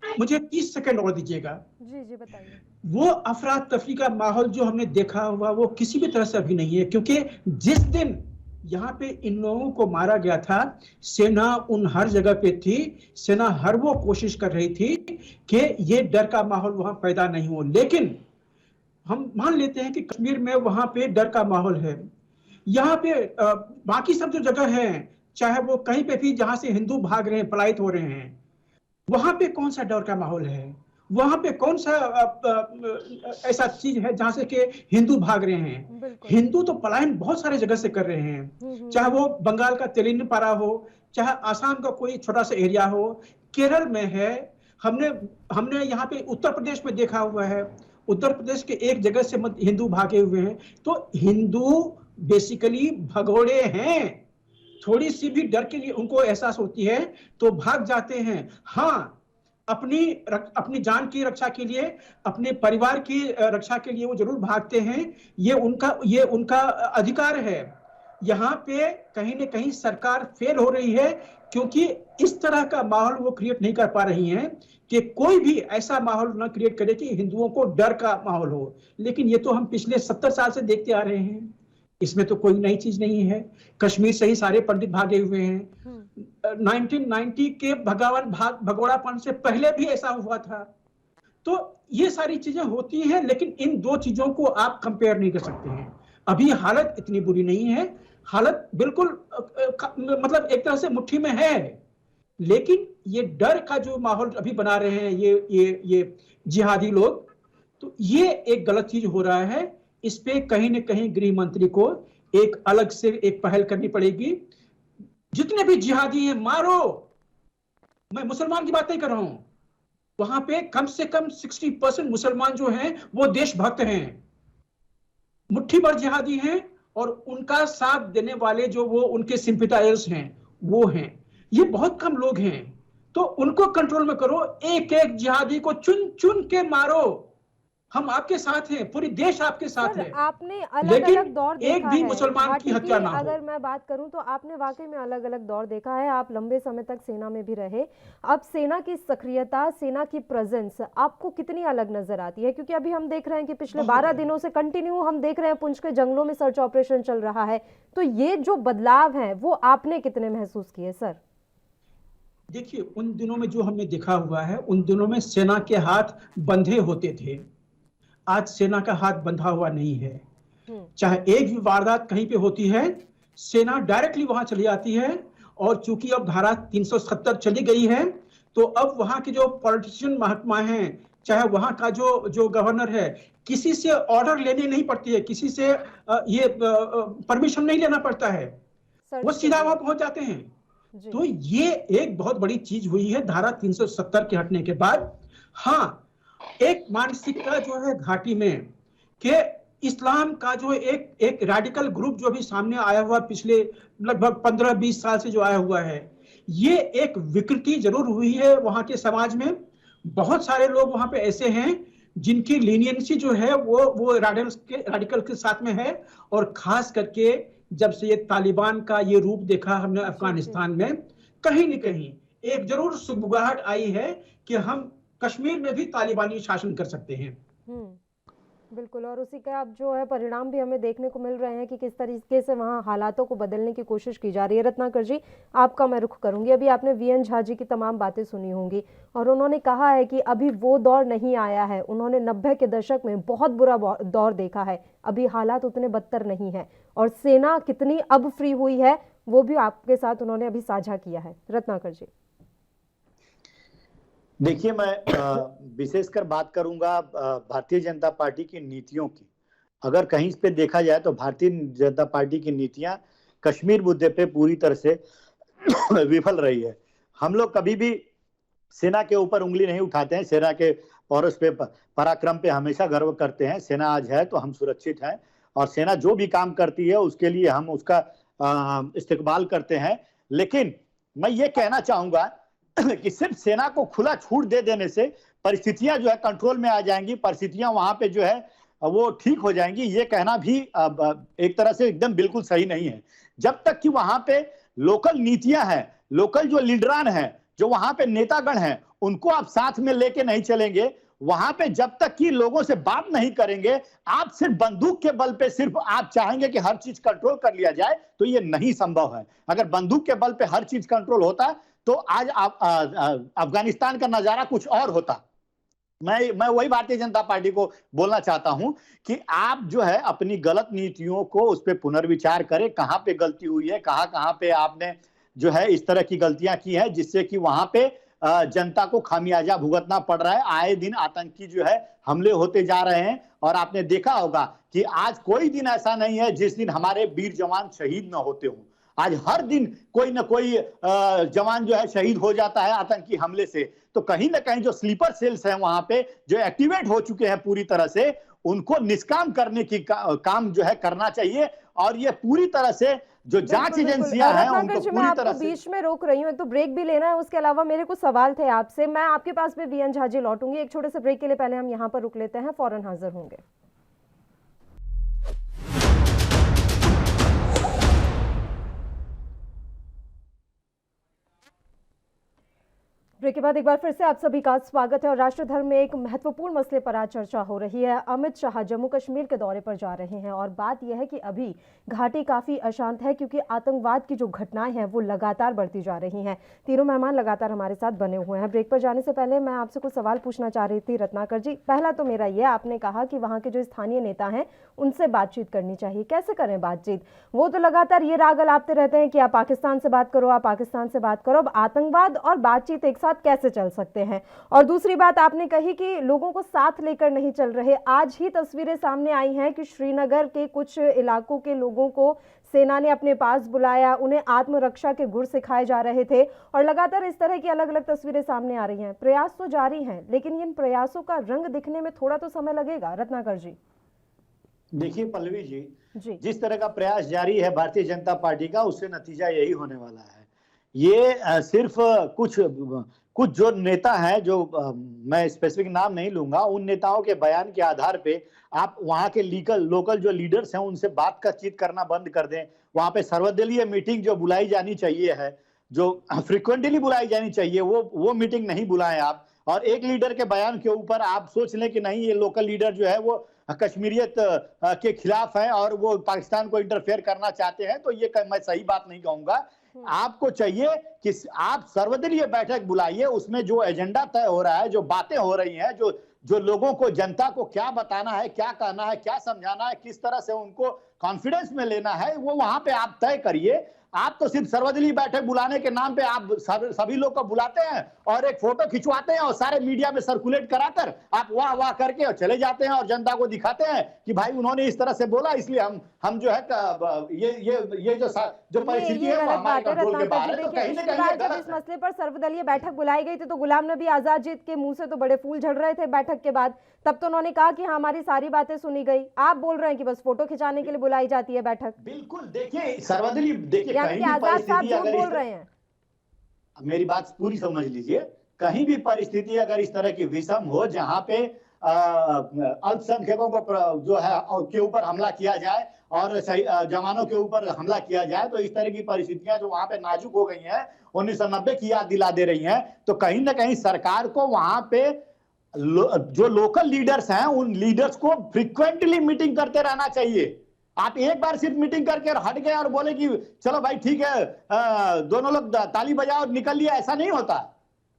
मुझे 30 सेकंड और दीजिएगा। जी जी बताइए। वो अफरा तफरी का माहौल जो हमने देखा हुआ वो किसी भी तरह से अभी नहीं है, क्योंकि जिस दिन यहाँ पे इन लोगों को मारा गया था, सेना उन हर जगह पे थी। सेना हर वो कोशिश कर रही थी कि ये डर का माहौल वहां पैदा नहीं हो। लेकिन हम मान लेते हैं कि कश्मीर में वहां पे डर का माहौल है। यहाँ पे बाकी सब जो जगह है, चाहे वो कहीं पे भी जहां से हिंदू भाग रहे हैं, पलायित हो रहे हैं, वहां पे कौन सा डर का माहौल है? वहां पे कौन सा ऐसा चीज है जहां से कि हिंदू भाग रहे हैं? हिंदू तो पलायन बहुत सारे जगह से कर रहे हैं, चाहे वो बंगाल का तेलिनपारा हो, चाहे आसाम का कोई छोटा सा एरिया हो, केरल में है। हमने यहाँ पे उत्तर प्रदेश में देखा हुआ है, उत्तर प्रदेश के एक जगह से हिंदू भागे हुए हैं। तो हिंदू बेसिकली भगोड़े हैं। थोड़ी सी भी डर के लिए उनको एहसास होती है तो भाग जाते हैं। हाँ, अपनी जान की रक्षा के लिए, अपने परिवार की रक्षा के लिए वो जरूर भागते हैं। ये उनका अधिकार है। यहाँ पे कहीं ना कहीं सरकार फेल हो रही है, क्योंकि इस तरह का माहौल वो क्रिएट नहीं कर पा रही हैं कि कोई भी ऐसा माहौल ना क्रिएट करे कि हिंदुओं को डर का माहौल हो। लेकिन ये तो हम पिछले 70 साल से देखते आ रहे हैं, इसमें तो कोई नई चीज नहीं है। कश्मीर से ही सारे पंडित भागे हुए हैं। 1990 के भगोड़ापन से पहले भी ऐसा हुआ था। तो ये सारी चीजें होती हैं, लेकिन इन दो चीजों को आप कंपेयर नहीं कर सकते हैं। अभी हालत इतनी बुरी नहीं है, हालत बिल्कुल मतलब एक तरह से मुट्ठी में है। लेकिन ये डर का जो माहौल अभी बना रहे हैं ये जिहादी लोग, तो ये एक गलत चीज हो रहा है। इस पे कहीं न कहीं गृह मंत्री को एक अलग से एक पहल करनी पड़ेगी। जितने भी जिहादी हैं मारो। मैं मुसलमान की बात नहीं कर रहा हूं, वहां पे कम से कम 60% मुसलमान जो हैं वो देशभक्त हैं, मुट्ठी भर जिहादी हैं, और उनका साथ देने वाले जो वो उनके सिंपैथाइजर्स हैं वो हैं। ये बहुत कम लोग हैं, तो उनको कंट्रोल में करो। एक एक जिहादी को चुन चुन के मारो। हम आपके साथ हैं, पूरी देश आपके साथ है। आपने अलग-अलग दौर देखा है। एक भी मुसलमान की हत्या ना हो। अगर मैं बात करूं तो आपने वाकई में अलग-अलग दौर देखा है। आप लंबे समय तक सेना में भी रहे। अब सेना की सक्रियता, सेना की प्रेजेंस आपको कितनी अलग नजर आती है? क्योंकि अभी हम देख रहे हैं कि पिछले 12 दिनों से कंटिन्यू हम देख रहे हैं पुंछ के जंगलों में सर्च ऑपरेशन चल रहा है। तो ये जो बदलाव है वो आपने कितने महसूस किए सर? देखिए, उन दिनों में जो हमने देखा हुआ है, उन दिनों में सेना के हाथ बंधे होते थे। आज सेना का हाथ बंधा हुआ नहीं है। चाहे एक भी वारदात कहीं पे होती है, सेना डायरेक्टली वहां चली जाती है। और चूंकि अब धारा 370 चली गई है, तो अब वहां के जो पॉलिटिशियन महात्मा हैं, चाहे वहां का जो गवर्नर है, किसी से ऑर्डर लेनी नहीं पड़ती है, किसी से ये परमिशन नहीं लेना पड़ता है, वो सीधा वहां पहुंच जाते हैं। तो ये एक बहुत बड़ी चीज हुई है धारा 370 के हटने के बाद। हाँ, एक मानसिकता जो है घाटी में कि इस्लाम का जो एक रेडिकल ग्रुप जो भी सामने आया हुआ पिछले लगभग 15-20 साल से जो आया हुआ है, ये एक विकृति जरूर हुई है वहां के समाज में। बहुत सारे लोग वहां पे ऐसे हैं जिनकी लीनियंसी जो है वो रेडिकल के साथ में है। और खास करके जब से ये तालिबान का ये रूप देखा हमने अफगानिस्तान में, कहीं न कहीं एक जरूर सुगबुगाहट आई है कि हम कश्मीर में भी तालिबानी शासन कर सकते हैं। बिल्कुल, और उसी का अब जो है परिणाम भी हमें देखने को मिल रहे हैं कि किस तरीके से वहाँ हालातों को बदलने की कोशिश की जा रही है। रत्नाकर जी, आपका मैं रुख करूंगी। अभी आपने वीएन झा जी की तमाम बातें सुनी होंगी और उन्होंने कहा है कि अभी वो दौर नहीं आया है। उन्होंने 90 के दशक में बहुत बुरा दौर देखा है, अभी हालात उतने बदतर नहीं है। और सेना कितनी अब फ्री हुई है वो भी आपके साथ उन्होंने अभी साझा किया है। रत्नाकर जी, देखिए, मैं विशेषकर बात करूंगा भारतीय जनता पार्टी की नीतियों की। अगर कहीं इस पे देखा जाए तो भारतीय जनता पार्टी की नीतियां कश्मीर मुद्दे पे पूरी तरह से विफल रही है। हम लोग कभी भी सेना के ऊपर उंगली नहीं उठाते हैं, सेना के पौरुष पे, पराक्रम पे हमेशा गर्व करते हैं। सेना आज है तो हम सुरक्षित हैं, और सेना जो भी काम करती है उसके लिए हम उसका इस्तेकबाल करते हैं। लेकिन मैं ये कहना चाहूंगा कि सिर्फ सेना को खुला छूट दे देने से परिस्थितियां जो है कंट्रोल में आ जाएंगी, परिस्थितियां वहां पे जो है वो ठीक हो जाएंगी, ये कहना भी एक तरह से एकदम बिल्कुल सही नहीं है। जब तक कि वहां पे लोकल नीतियां हैं, लोकल जो लीडरान हैं, जो वहां पे नेतागण हैं, उनको आप साथ में लेके नहीं चलेंगे, वहां पे जब तक कि लोगों से बात नहीं करेंगे, आप सिर्फ बंदूक के बल पे सिर्फ आप चाहेंगे कि हर चीज कंट्रोल कर लिया जाए, तो ये नहीं संभव है। अगर बंदूक के बल पे हर चीज कंट्रोल होता तो आज अफगानिस्तान का नजारा कुछ और होता। मैं वही भारतीय जनता पार्टी को बोलना चाहता हूं कि आप जो है अपनी गलत नीतियों को उस पर पुनर्विचार करें, कहां पे गलती हुई है, कहां पे आपने जो है इस तरह की गलतियां की है जिससे कि वहां पे जनता को खामियाजा भुगतना पड़ रहा है। आए दिन आतंकी जो है हमले होते जा रहे हैं, और आपने देखा होगा कि आज कोई दिन ऐसा नहीं है जिस दिन हमारे वीर जवान शहीद न होते हों। आज हर दिन कोई ना कोई जवान जो है शहीद हो जाता है आतंकी हमले से। तो कहीं ना कहीं जो स्लीपर सेल्स हैं वहां पे जो एक्टिवेट हो चुके हैं पूरी तरह से, उनको निष्काम करने की काम जो है करना चाहिए। और ये पूरी तरह से जो जांच एजेंसियां हैं उनको पूरी तरह से, बीच में रोक रही हूँ, तो ब्रेक भी लेना है। उसके अलावा मेरे कुछ सवाल थे आपसे, मैं आपके पास भी वीएन झा जी लौटूंगी। एक छोटे से ब्रेक के लिए पहले हम यहाँ पर रुक लेते हैं, फौरन हाजिर होंगे। ब्रेक के बाद एक बार फिर से आप सभी का स्वागत है। और राष्ट्र धर्म में एक महत्वपूर्ण मसले पर आज चर्चा हो रही है। अमित शाह जम्मू कश्मीर के दौरे पर जा रहे हैं और बात यह है कि अभी घाटी काफी अशांत है क्योंकि आतंकवाद की जो घटनाएं हैं वो लगातार बढ़ती जा रही हैं। तीनों मेहमान लगातार हमारे साथ बने हुए हैं। ब्रेक पर जाने से पहले मैं आपसे कुछ सवाल पूछना चाह रही थी रत्नाकर जी। पहला तो मेरा ये, आपने कहा कि वहाँ के जो स्थानीय नेता हैं उनसे बातचीत करनी चाहिए। कैसे करें बातचीत? वो तो लगातार ये राग अलापते रहते हैं कि आप पाकिस्तान से बात करो, आप पाकिस्तान से बात करो। अब आतंकवाद और बातचीत एक कैसे चल सकते हैं? और दूसरी बात आपने कही कि लोगों को साथ लेकर नहीं चल रहे। आज ही तस्वीरें सामने आई हैं कि श्रीनगर के कुछ इलाकों के लोगों को सेना ने अपने पास बुलाया, उन्हें आत्मरक्षा के गुर सिखाए जा रहे थे, और लगातार इस तरह की अलग अलग तस्वीरें सामने आ रही हैं। प्रयास तो जारी हैं, लेकिन इन प्रयासों का रंग दिखने में थोड़ा तो समय लगेगा। रत्नाकर जी, देखिए पल्लवी जी, जिस तरह का प्रयास जारी है भारतीय जनता पार्टी का, उससे नतीजा यही होने वाला है। ये सिर्फ कुछ जो नेता हैं, जो मैं स्पेसिफिक नाम नहीं लूंगा, उन नेताओं के बयान के आधार पे आप वहां के लोकल जो लीडर्स हैं उनसे बातचीत करना बंद कर दें। वहां पे सर्वदलीय मीटिंग जो बुलाई जानी चाहिए है, जो फ्रिक्वेंटली बुलाई जानी चाहिए, वो मीटिंग नहीं बुलाएं आप। और एक लीडर के बयान के ऊपर आप सोच लें कि नहीं, ये लोकल लीडर जो है वो कश्मीरियत के खिलाफ है और वो पाकिस्तान को इंटरफेयर करना चाहते हैं, तो ये मैं सही बात नहीं कहूंगा। आपको चाहिए कि आप सर्वदलीय बैठक बुलाइए, उसमें जो एजेंडा तय हो रहा है, जो बातें हो रही हैं, जो लोगों को, जनता को क्या बताना है, क्या कहना है, क्या समझाना है, किस तरह से उनको कॉन्फिडेंस में लेना है, वो वहां पे आप तय करिए। आप तो सिर्फ सर्वदलीय बैठक बुलाने के नाम पे आप सभी लोग को बुलाते हैं और एक फोटो खिंचवाते हैं और सारे मीडिया में सर्कुलेट कराकर आप वाह वाह करके और चले जाते हैं और जनता को दिखाते हैं कि भाई उन्होंने इस तरह से बोला, इसलिए हम जो है ये जो परिस्थिति है वो हमारे कंट्रोल के बाहर है। तो कहीं ना कहीं जब इस मसले पर सर्वदलीय बैठक बुलाई गई थी तो गुलाम नबी आजाद जी के मुंह से तो बड़े फूल झड़ रहे थे बैठक के बाद। तब तो उन्होंने कहा कि हमारी सारी बातें सुनी गई। आप बोल रहे हैं कि बस फोटो खिंचाने के लिए बुलाई जाती है बैठक। बिल्कुल, देखिए सर्वदलीय, देखिए यानी कि आजाद साहब झूठ बोल रहे हैं। मेरी बात पूरी समझ लीजिए, कहीं भी परिस्थिति अगर इस तरह की विषम हो जहां पे अल्पसंख्यकों को जो है के ऊपर हमला किया जाए और जवानों के ऊपर हमला किया जाए, तो इस तरह की परिस्थितियां जो वहां पे नाजुक हो गई हैं 1990 की याद दिला दे रही हैं। तो कहीं ना कहीं सरकार को वहां पे जो लोकल लीडर्स हैं उन लीडर्स को फ्रीक्वेंटली मीटिंग करते रहना चाहिए। आप एक बार सिर्फ मीटिंग करके हट गए और बोले कि चलो भाई ठीक है, दोनों लोग ताली बजाओ और निकल लिया, ऐसा नहीं होता।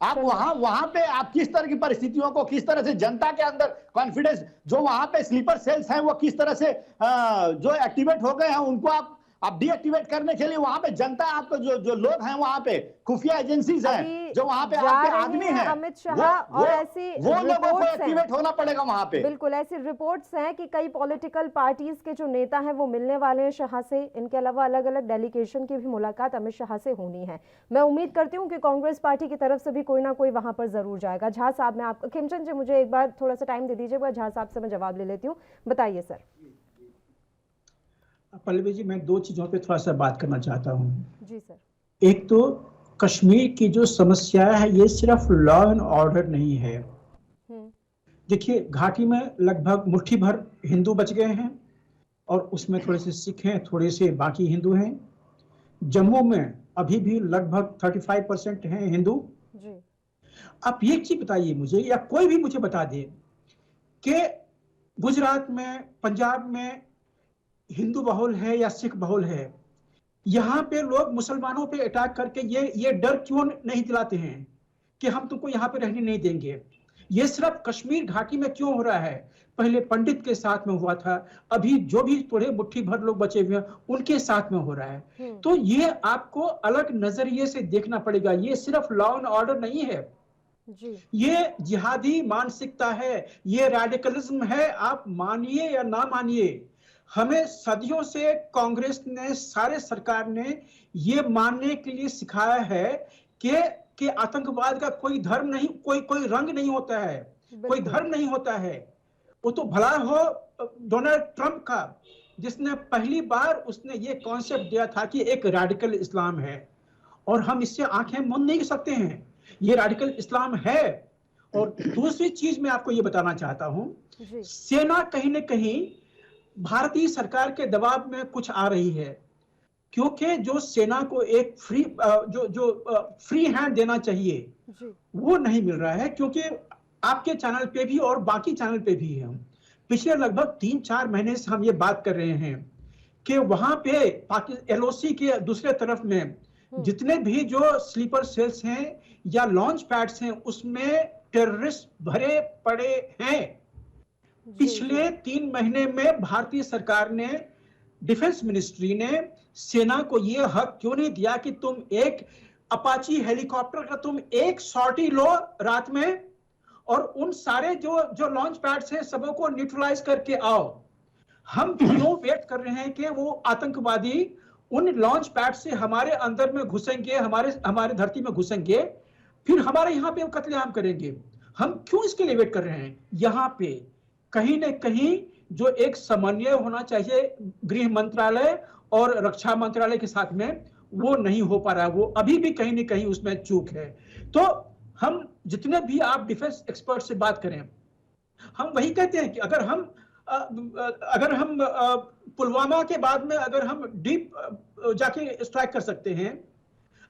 आप वहां पे आप किस तरह की परिस्थितियों को, किस तरह से जनता के अंदर कॉन्फिडेंस, जो वहां पे स्लीपर सेल्स हैं वो किस तरह से जो एक्टिवेट हो गए हैं उनको आप डीएक्टिवेट करने के लिए वहां पे जनता, आपको जो लोग हैं वहां पे खुफिया एजेंसीज हैं जो वहां पे आपके आदमी हैं, अमित शाह और ऐसी वो लोगों को एक्टिवेट होना पड़ेगा वहां पे। बिल्कुल, ऐसी रिपोर्ट्स हैं कि कई पॉलिटिकल पार्टीज के जो नेता हैं वो मिलने वाले हैं शाह से। इनके अलावा अलग अलग डेलीगेशन की भी मुलाकात अमित शाह से होनी है। मैं उम्मीद करती हूँ कि कांग्रेस पार्टी की तरफ से भी कोई ना कोई वहां पर जरूर जाएगा। झा साहब, मैं आपको, खिमचंद जी मुझे एक बार थोड़ा सा टाइम दे दीजिएगा, झा साहब से मैं जवाब ले लेती हूँ। बताइए सर। पल्लवी जी, मैं दो चीजों पे थोड़ा सा बात करना चाहता हूँ। जी सर। एक तो कश्मीर की जो समस्या है ये सिर्फ लॉ एंड ऑर्डर नहीं है। देखिए, घाटी में लगभग मुट्ठी भर हिंदू बच गए हैं और उसमें थोड़े से सिख हैं, थोड़े से बाकी हिंदू हैं। जम्मू में अभी भी लगभग 35% हैं हिंदू। आप ये चीज बताइए मुझे, या कोई भी मुझे बता दे कि गुजरात में, पंजाब में हिंदू बहुल है या सिख बहुल है, यहाँ पे लोग मुसलमानों पे अटैक करके ये डर क्यों नहीं दिलाते हैं कि हम तुमको यहाँ पे रहने नहीं देंगे? ये सिर्फ कश्मीर घाटी में क्यों हो रहा है? पहले पंडित के साथ में हुआ था, अभी जो भी थोड़े मुट्ठी भर लोग बचे हुए हैं उनके साथ में हो रहा है। तो ये आपको अलग नजरिए से देखना पड़ेगा। ये सिर्फ लॉ एंड ऑर्डर नहीं है जी। ये जिहादी मानसिकता है, ये रेडिकलिज्म है। आप मानिए या ना मानिए, हमें सदियों से कांग्रेस ने, सारे सरकार ने ये मानने के लिए सिखाया है कि आतंकवाद का कोई धर्म नहीं, कोई रंग नहीं होता है, कोई धर्म नहीं होता है। वो तो भला हो डोनाल्ड ट्रंप का, जिसने पहली बार उसने ये कॉन्सेप्ट दिया था कि एक रेडिकल इस्लाम है और हम इससे आंखें मूंद नहीं सकते हैं। ये रेडिकल इस्लाम है। और दूसरी चीज मैं आपको ये बताना चाहता हूं, सेना कहीं ना कहीं भारतीय सरकार के दबाव में कुछ आ रही है, क्योंकि जो सेना को एक फ्री हैंड देना चाहिए वो नहीं मिल रहा है। क्योंकि आपके चैनल पे भी और बाकी चैनल पे भी हम पिछले लगभग 3-4 महीने से हम ये बात कर रहे हैं कि वहां पे एलओसी के दूसरे तरफ में जितने भी जो स्लीपर सेल्स हैं या लॉन्च पैड्स हैं उसमें टेररिस्ट भरे पड़े हैं। पिछले 3 महीने में भारतीय सरकार ने, डिफेंस मिनिस्ट्री ने सेना को यह हक क्यों नहीं दिया कि तुम एक अपाची हेलीकॉप्टर का तुम एक सॉर्टी लो रात में और उन सारे जो लॉन्च पैड्स हैं सबों को न्यूट्रलाइज करके आओ? हम क्यों वेट कर रहे हैं कि वो आतंकवादी उन लॉन्च पैड से हमारे अंदर में घुसेंगे, हमारे धरती में घुसेंगे, फिर हमारे यहाँ पे कत्लेआम करेंगे? हम क्यों इसके लिए वेट कर रहे हैं? यहाँ पे कहीं न कहीं जो एक समन्वय होना चाहिए गृह मंत्रालय और रक्षा मंत्रालय के साथ में, वो नहीं हो पा रहा है। वो अभी भी कहीं न कहीं उसमें चूक है। तो हम जितने भी आप डिफेंस एक्सपर्ट से बात करें, हम वही कहते हैं कि अगर हम पुलवामा के बाद में अगर हम डीप जाके स्ट्राइक कर सकते हैं,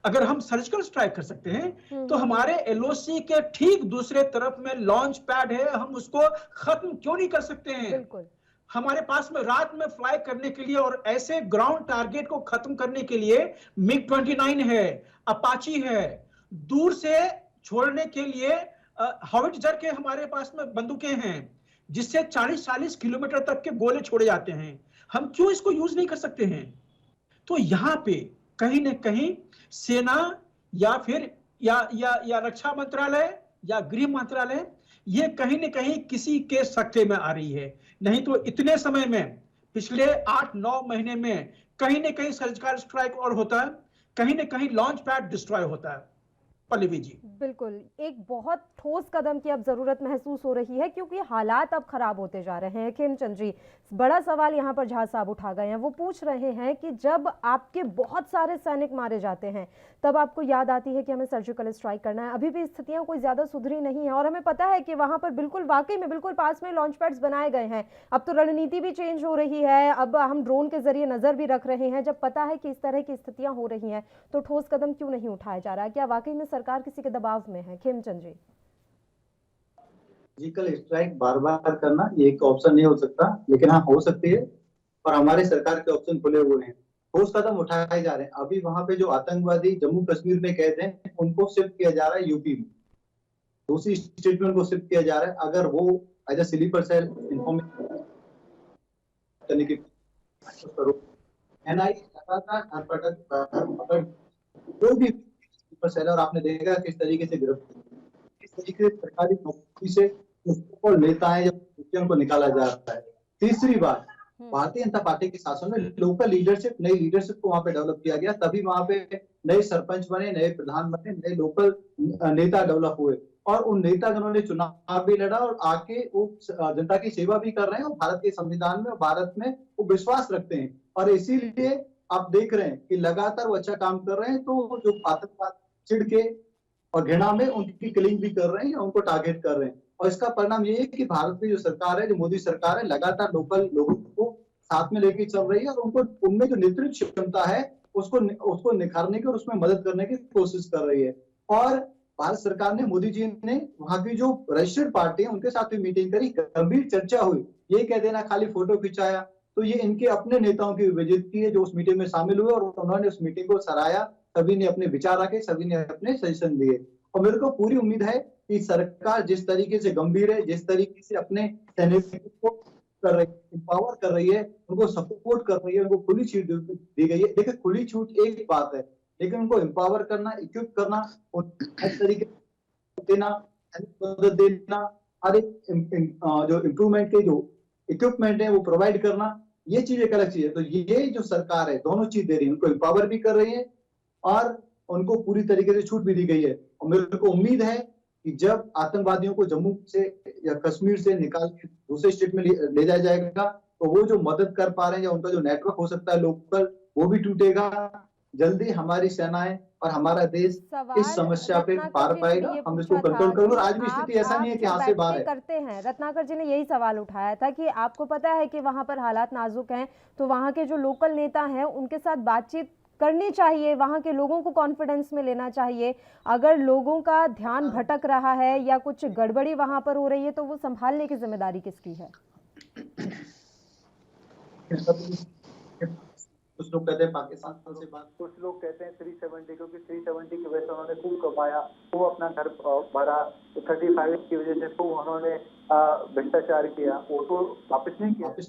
अगर हम सर्जिकल स्ट्राइक कर सकते हैं, तो हमारे एलओसी के ठीक दूसरे तरफ में लॉन्च पैड है, हम उसको खत्म क्यों नहीं कर सकते हैं? हमारे पास में रात में फ्लाई करने के लिए और ऐसे ग्राउंड टारगेट को खत्म करने के लिए मिग 29 है, अपाची है, दूर से छोड़ने के लिए हॉविट्जर के हमारे पास में बंदूकें हैं जिससे 40-40 किलोमीटर तक के गोले छोड़े जाते हैं। हम क्यों इसको यूज नहीं कर सकते हैं? तो यहाँ पे कहीं न कहीं सेना या फिर या रक्षा मंत्रालय या गृह मंत्रालय ये कहीं न कहीं किसी के सख्ते में आ रही है। नहीं तो इतने समय में पिछले 8-9 महीने में कहीं न कहीं सर्जिकल स्ट्राइक और होता है, कहीं न कहीं लॉन्च पैड डिस्ट्रॉय होता है। पल्लवी जी, बिल्कुल, एक बहुत ठोस कदम की अब जरूरत महसूस हो रही है क्योंकि हालात अब खराब होते जा रहे हैं। खेमचंद जी, बड़ा सवाल यहाँ पर झा साहब उठा गए हैं। वो पूछ रहे हैं कि जब आपके बहुत सारे सैनिक मारे जाते हैं तब आपको याद आती है कि हमें सर्जिकल स्ट्राइक करना है। अभी भी स्थितियां कोई ज्यादा सुधरी नहीं है और हमें पता है कि वहां पर बिल्कुल वाकई में बिल्कुल पास में लॉन्च पैड्स बनाए गए हैं। अब तो रणनीति भी चेंज हो रही है, अब हम ड्रोन के जरिए नजर भी रख रहे हैं। जब पता है कि इस तरह की स्थितियां हो रही हैं तो ठोस कदम क्यों नहीं उठाया जा रहा? क्या वाकई में सरकार किसी के दबाव में है? खेमचंद जी, सर्जिकल स्ट्राइक बार बार करना ये एक ऑप्शन नहीं हो सकता, लेकिन हाँ हो सकती है और हमारे सरकार के ऑप्शन खुले हुए हैं। ठोस कदम उठाए जा रहे हैं। अभी वहां पे जो आतंकवादी जम्मू कश्मीर में कैद हैं उनको शिफ्ट किया जा रहा है यूपी में, दूसरी स्टेट में उनको शिफ्ट किया जा रहा है। अगर वो as a sleeper cell information करने की एनआई लगातार अगर जो भी स्लीपर सेल और आपने देखा किस तरीके से किस तरीके से सरकारी नौकरी से उसको नेता है जब उनको निकाला जा रहा है। तीसरी बात, भारतीय जनता पार्टी के शासन में लोकल लीडरशिप, नई लीडरशिप को वहां पे डेवलप किया गया, तभी वहां पे नए सरपंच बने, नए प्रधान बने, नए लोकल नेता डेवलप हुए और उन नेतागणों ने चुनाव भी लड़ा और आके वो जनता की सेवा भी कर रहे हैं और भारत के संविधान में और भारत में वो विश्वास रखते हैं और इसीलिए आप देख रहे हैं कि लगातार वो अच्छा काम कर रहे हैं। तो जो आतंकवाद चिढ़ के और घृणा में उनकी किलिंग भी कर रहे हैं, उनको टारगेट कर रहे हैं और इसका परिणाम ये है कि भारत की जो सरकार है, जो मोदी सरकार है, लगातार लोकल लोगों को साथ में लेके चल रही है और उनको उनमें जो नेतृत्व क्षमता है उसको निखारने की और उसमें मदद करने की कोशिश कर रही है। और भारत सरकार ने, मोदी जी ने वहां की जो रजिस्टर्ड पार्टी है उनके साथ भी मीटिंग करी, गंभीर चर्चा हुई। ये कह देना खाली फोटो खिंचाया, तो ये इनके अपने नेताओं की बेइज्जती है जो उस मीटिंग में शामिल हुए और उन्होंने उस मीटिंग को सराहा। सभी ने अपने विचार रखे, सभी ने अपने सजेशन दिए और मेरे को पूरी उम्मीद है कि सरकार जिस तरीके से गंभीर है, जिस तरीके से अपने सैनिकों को कर रही है, एम्पावर कर रही है, उनको सपोर्ट कर रही है, उनको खुली छूट दी गई है। देखिए, खुली छूट एक बात है, लेकिन उनको एम्पावर करना, इक्विप करना और हर तरीके देना, मदद देना, हर एक जो इम्प्रूवमेंट के जो इक्विपमेंट है वो प्रोवाइड करना, ये चीज एक अलग चीज है। तो ये जो सरकार है दोनों चीज दे रही है, उनको एम्पावर भी कर रही है और उनको पूरी तरीके से छूट भी दी गई है। और मेरे को उम्मीद है कि जब आतंकवादियों को जम्मू से या कश्मीर से निकाल के दूसरे स्टेट में ले जाया जाएगा तो वो जो मदद कर पा रहे हैं या उनका जो नेटवर्क हो सकता है लोकल, वो भी टूटेगा। जल्दी हमारी सेनाएं और हमारा देश इस समस्या पे पार पाएगा, हम इसको कंट्रोल करेंगे। और आज भी स्थिति ऐसा नहीं है कि हाथ से बाहर है। करते हैं, रत्नाकर जी ने यही सवाल उठाया था कि आपको पता है कि वहां पर हालात नाजुक हैं, तो वहां के जो लोकल नेता हैं उनके साथ बातचीत करनी चाहिए, वहां के लोगों को कॉन्फिडेंस में लेना चाहिए। अगर लोगों का ध्यान भटक रहा है या कुछ गड़बड़ी वहां पर हो रही है तो वो संभालने की जिम्मेदारी किसकी है? कुछ लोग कहते हैं पाकिस्तान से बात, कुछ लोग कहते हैं 370, क्योंकि 370 की वजह से उन्होंने खूब कमाया, वो अपना घर भरा, तो 35 की वजह से खूब उन्होंने भ्रष्टाचार किया, वो तो वापस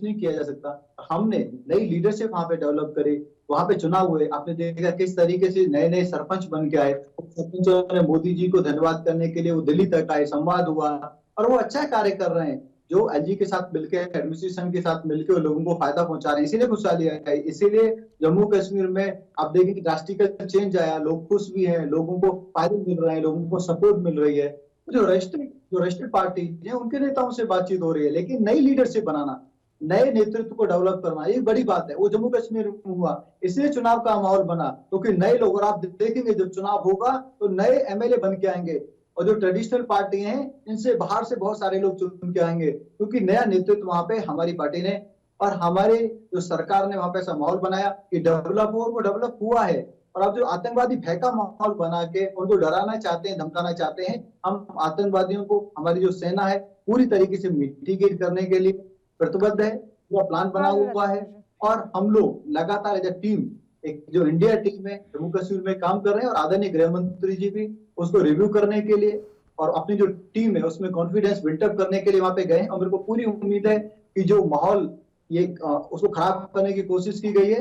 नहीं किया जा सकता। हमने नई लीडरशिप वहाँ पे डेवलप करी, वहाँ पे चुनाव हुए, आपने देखा किस तरीके से नए नए सरपंच बन के आए। सरपंचों ने मोदी जी को धन्यवाद करने के लिए वो दिल्ली तक आए, संवाद हुआ और वो अच्छा कार्य कर रहे हैं। जो एलजी के साथ मिलकर, एडमिनिस्ट्रेशन के साथ मिलकर लोगों को फायदा पहुंचा रहे हैं, इसीलिए खुशहाली है। इसीलिए जम्मू कश्मीर में आप देखें कि ड्रास्टिक चेंज आया, लोग खुश भी हैं, लोगों को फायदे मिल रहे हैं, लोगों को सपोर्ट मिल रही है। जो रजिस्टर्ड पार्टी है उनके नेताओं से बातचीत हो रही है, लेकिन नई लीडरशिप बनाना, नए नेतृत्व को डेवलप करना, ये बड़ी बात है। वो जम्मू कश्मीर में हुआ, इसलिए चुनाव का माहौल बना, क्योंकि नए लोग, और आप देखेंगे जब चुनाव होगा तो नए एमएलए बन के आएंगे और जो ट्रेडिशनल पार्टी हैं इनसे बाहर से बहुत सारे लोग चुन के आएंगे, क्योंकि नया नेतृत्व वहां पे हमारी पार्टी ने और हमारे जो सरकार ने वहां पे ऐसा माहौल बनाया कि डेवलप हो, और वो डेवलप हुआ है। और अब जो आतंकवादी भय का माहौल बना के उनको डराना चाहते हैं, धमकाना चाहते हैं, हम आतंकवादियों को, हमारी जो सेना है पूरी तरीके से मिटिगेट करने के लिए प्रतिबद्ध है। पूरा प्लान बना हुआ है और हम लोग लगातार एज अ टीम, एक जो इंडिया टीम है जम्मू कश्मीर में काम कर रहे हैं और आदरणीय गृह मंत्री जी भी उसको रिव्यू करने के लिए और अपनी जो टीम है उसमें कॉन्फिडेंस बिल्डअप करने के लिए वहां पे गए और मेरे को पूरी उम्मीद है कि जो माहौल ये उसको खराब करने की कोशिश की गई है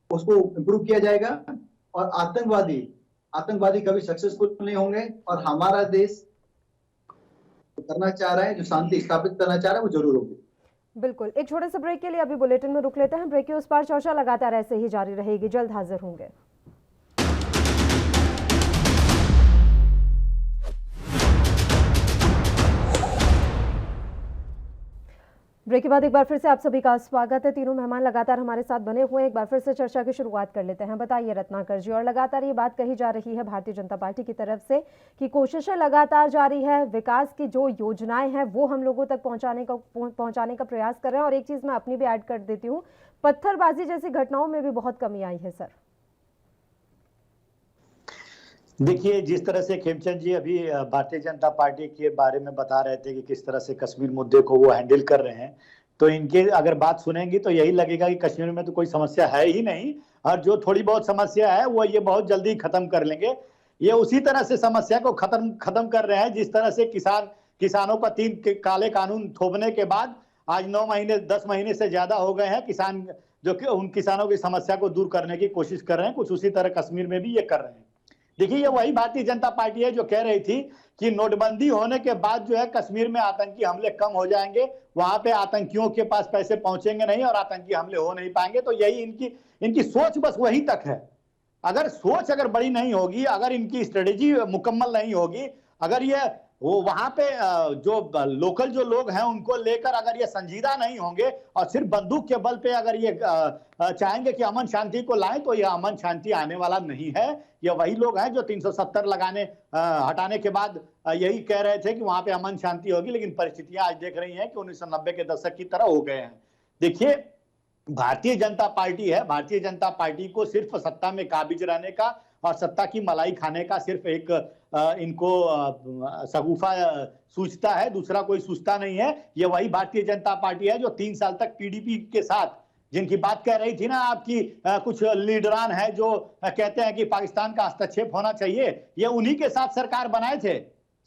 उसको इम्प्रूव किया जाएगा और आतंकवादी कभी सक्सेसफुल नहीं होंगे और हमारा देश करना चाह रहा है, जो शांति स्थापित करना चाह रहा है वो जरूर होगी। बिल्कुल, एक छोटे से ब्रेक के लिए अभी बुलेटिन में रुक लेते हैं। ब्रेक के उस पार चर्चा लगातार ऐसे ही जारी रहेगी, जल्द हाजिर होंगे। ब्रेक के बाद एक बार फिर से आप सभी का स्वागत है। तीनों मेहमान लगातार हमारे साथ बने हुए हैं। एक बार फिर से चर्चा की शुरुआत कर लेते हैं। बताइए रत्नाकर जी, और लगातार ये बात कही जा रही है भारतीय जनता पार्टी की तरफ से कि कोशिशें लगातार जारी है, विकास की जो योजनाएं हैं वो हम लोगों तक पहुंचाने का प्रयास कर रहे हैं। और एक चीज मैं अपनी भी ऐड कर देती हूँ, पत्थरबाजी जैसी घटनाओं में भी बहुत कमी आई है सर। देखिए, जिस तरह से खेमचंद जी अभी भारतीय जनता पार्टी के बारे में बता रहे थे कि किस तरह से कश्मीर मुद्दे को वो हैंडल कर रहे हैं, तो इनके अगर बात सुनेंगी तो यही लगेगा कि कश्मीर में तो कोई समस्या है ही नहीं और जो थोड़ी बहुत समस्या है वो ये बहुत जल्दी खत्म कर लेंगे। ये उसी तरह से समस्या को खत्म कर रहे हैं जिस तरह से किसानों पर 3 काले कानून थोपने के बाद आज 9 महीने 10 महीने से ज्यादा हो गए हैं। किसान जो कि उन किसानों की समस्या को दूर करने की कोशिश कर रहे हैं, कुछ उसी तरह कश्मीर में भी ये कर रहे हैं। देखिए, ये वही भारतीय जनता पार्टी है जो कह रही थी कि नोटबंदी होने के बाद जो है कश्मीर में आतंकी हमले कम हो जाएंगे, वहां पे आतंकियों के पास पैसे पहुंचेंगे नहीं और आतंकी हमले हो नहीं पाएंगे। तो यही इनकी सोच बस वही तक है। अगर सोच बड़ी नहीं होगी, अगर इनकी स्ट्रेटेजी मुकम्मल नहीं होगी, अगर ये वो वहां पे जो लोकल जो लोग हैं उनको लेकर अगर ये संजीदा नहीं होंगे और सिर्फ बंदूक के बल पे अगर ये चाहेंगे कि अमन शांति को लाएं, तो ये अमन शांति आने वाला नहीं है। ये वही लोग हैं जो 370 हटाने के बाद यही कह रहे थे कि वहां पे अमन शांति होगी, लेकिन परिस्थितियां आज देख रही हैं कि 1990 के दशक की तरह हो गए हैं। देखिए, भारतीय जनता पार्टी है, भारतीय जनता पार्टी को सिर्फ सत्ता में काबिज रहने का और सत्ता की मलाई खाने का सिर्फ एक इनको शगुफा सूझता है, दूसरा कोई सूझता नहीं है। ये वही भारतीय जनता पार्टी है जो 3 साल तक पीडीपी के साथ, जिनकी बात कह रही थी ना आपकी कुछ लीडरान है जो कहते हैं कि पाकिस्तान का हस्तक्षेप होना चाहिए, ये उन्हीं के साथ सरकार बनाए थे।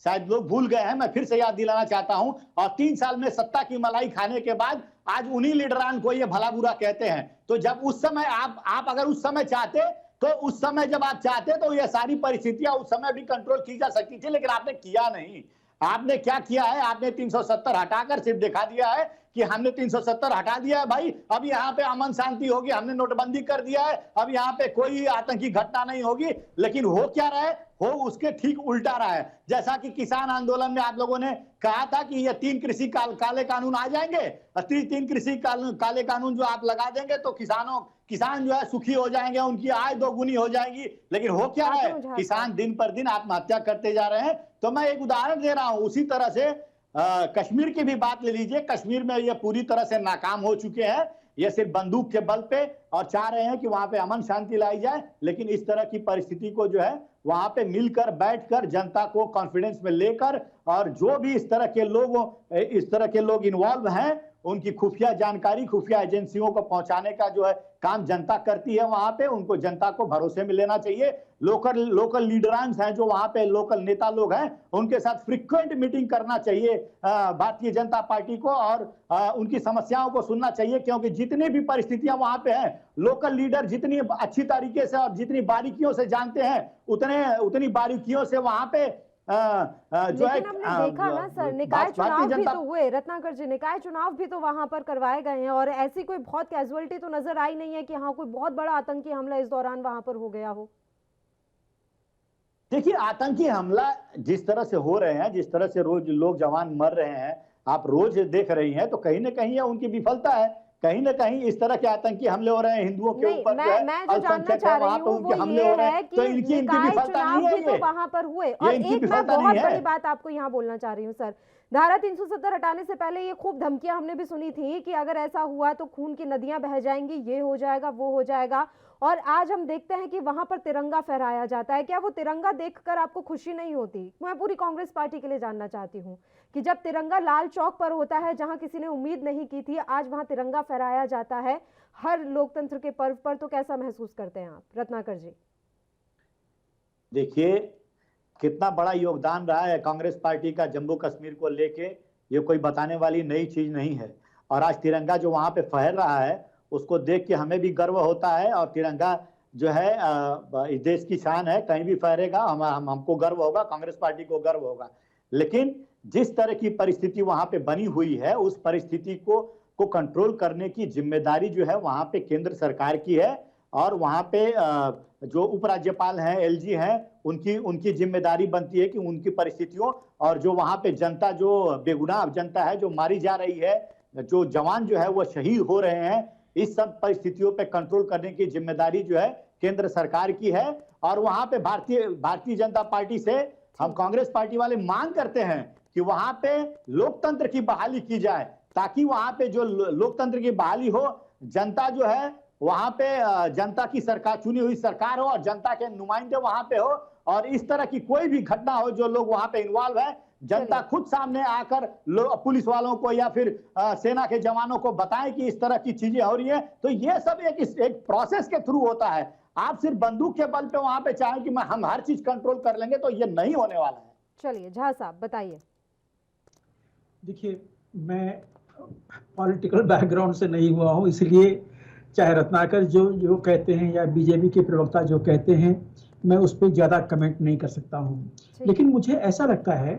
शायद लोग भूल गए हैं, मैं फिर से याद दिलाना चाहता हूं। और 3 साल में सत्ता की मलाई खाने के बाद आज उन्हीं लीडरान को ये भला बुरा कहते हैं। तो जब उस समय आप अगर उस समय चाहते, तो उस समय जब आप चाहते तो ये सारी परिस्थितियां उस समय भी कंट्रोल की जा सकती थी, लेकिन आपने किया नहीं। आपने क्या किया है, आपने 370 हटाकर सिर्फ दिखा दिया है कि हमने 370 हटा दिया है भाई, अब यहाँ पे अमन शांति होगी, हमने नोटबंदी कर दिया है, अब यहाँ पे कोई आतंकी घटना नहीं होगी। लेकिन हो क्या रहा है, हो उसके ठीक उल्टा रहा है। जैसा कि किसान आंदोलन में आप लोगों ने कहा था कि ये 3 कृषि काले कानून आ जाएंगे, 3 कृषि काले कानून जो आप लगा देंगे तो किसान जो है सुखी हो जाएंगे, उनकी आय 2 गुनी हो जाएगी। लेकिन हो क्या है, किसान दिन पर दिन आत्महत्या करते जा रहे हैं। तो मैं एक उदाहरण दे रहा हूं, उसी तरह से कश्मीर की भी बात ले लीजिए। कश्मीर में ये पूरी तरह से नाकाम हो चुके हैं, ये सिर्फ बंदूक के बल पे, और चाह रहे हैं कि वहां पे अमन शांति लाई जाए। लेकिन इस तरह की परिस्थिति को जो है वहां पे मिलकर बैठकर जनता को कॉन्फिडेंस में लेकर, और जो भी इस तरह के लोग इन्वॉल्व हैं उनकी खुफिया जानकारी खुफिया एजेंसियों को पहुंचाने का जो है काम जनता करती है वहां पे, उनको जनता को भरोसे में लेना चाहिए। लोकल लीडरांस हैं जो वहां पे लोकल नेता लोग हैं, उनके साथ फ्रीक्वेंट मीटिंग करना चाहिए भारतीय जनता पार्टी को, और उनकी समस्याओं को सुनना चाहिए। क्योंकि जितनी भी परिस्थितियां वहां पे हैं, लोकल लीडर जितनी अच्छी तरीके से और जितनी बारीकियों से जानते हैं, उतनी बारीकियों से वहां पे जो है देखा ना सर, निकाय चुनाव भी तो हुए रत्नाकर जी, निकाय चुनाव भी तो वहां पर करवाए गए हैं, और ऐसी कोई बहुत कैजुअलिटी तो नजर आई नहीं है कि हाँ कोई बहुत बड़ा आतंकी हमला इस दौरान वहां पर हो गया हो। देखिए, आतंकी हमला जिस तरह से हो रहे हैं, जिस तरह से रोज लोग जवान मर रहे हैं, आप रोज देख रही हैं, तो कहीं ना कहीं उनकी विफलता है। कहीं ना कहीं इस तरह के आतंकी हमले हो रहे हैं हिंदुओं के ऊपर, मैं जो जानना चाह रही हूँ वो ये है कि निकाय चुनाव भी तो वहां पर हुए। और एक मैं बहुत बड़ी बात आपको यहाँ बोलना चाह रही हूँ सर, धारा 370 हटाने से पहले ये खूब धमकियां हमने भी सुनी थी कि अगर ऐसा हुआ तो खून की नदियां बह जाएंगी, ये हो जाएगा, वो हो जाएगा। और आज हम देखते हैं कि वहां पर तिरंगा फहराया जाता है। क्या वो तिरंगा देखकर आपको खुशी नहीं होती? मैं पूरी कांग्रेस पार्टी के लिए जानना चाहती हूँ कि जब तिरंगा लाल चौक पर होता है, जहां किसी ने उम्मीद नहीं की थी, आज वहां तिरंगा फहराया जाता है हर लोकतंत्र के पर्व पर, तो कैसा महसूस करते हैं आप, रत्नाकर जी? देखिए, कितना बड़ा योगदान रहा है कांग्रेस पार्टी का जम्मू कश्मीर को लेके, ये कोई बताने वाली नई चीज नहीं है। और आज तिरंगा जो वहां पे फहर रहा है उसको देख के हमें भी गर्व होता है। और तिरंगा जो है इस देश की शान है, कहीं भी फहरेगा हमको गर्व होगा, कांग्रेस पार्टी को गर्व होगा। लेकिन जिस तरह की परिस्थिति वहां पे बनी हुई है, उस परिस्थिति को कंट्रोल करने की जिम्मेदारी जो है वहां पे केंद्र सरकार की है। और वहां पे जो उपराज्यपाल हैं, एलजी हैं, उनकी जिम्मेदारी बनती है कि उनकी परिस्थितियों और जो वहां पे जनता, जो बेगुनाह जनता है जो मारी जा रही है, जो जवान जो है वो शहीद हो रहे हैं, इस सब परिस्थितियों पे कंट्रोल करने की जिम्मेदारी जो है केंद्र सरकार की है। और वहां पे भारतीय जनता पार्टी से हम कांग्रेस पार्टी वाले मांग करते हैं कि वहां पे लोकतंत्र की बहाली की जाए, ताकि वहां पे जो लोकतंत्र की बहाली हो, जनता जो है वहां पे जनता की सरकार, चुनी हुई सरकार हो और जनता के नुमाइंदे वहां पे हो। और इस तरह की कोई भी घटना हो जो लोग वहां पे इन्वॉल्व है, जनता खुद सामने आकर पुलिस वालों को या फिर सेना के जवानों को बताएं कि इस तरह की चीजें हो रही है। तो ये सब एक प्रोसेस के थ्रू होता है। आप सिर्फ बंदूक के बल पे वहां पे चाहें कि हम हर चीज कंट्रोल कर लेंगे, तो ये नहीं होने वाला है। चलिए झा साहब बताइए। देखिए, मैं पॉलिटिकल बैकग्राउंड से नहीं हुआ हूं, इसलिए चाहे रत्नाकर जो कहते हैं या बीजेपी के प्रवक्ता जो कहते हैं, मैं उस पर ज्यादा कमेंट नहीं कर सकता हूं। लेकिन मुझे ऐसा लगता है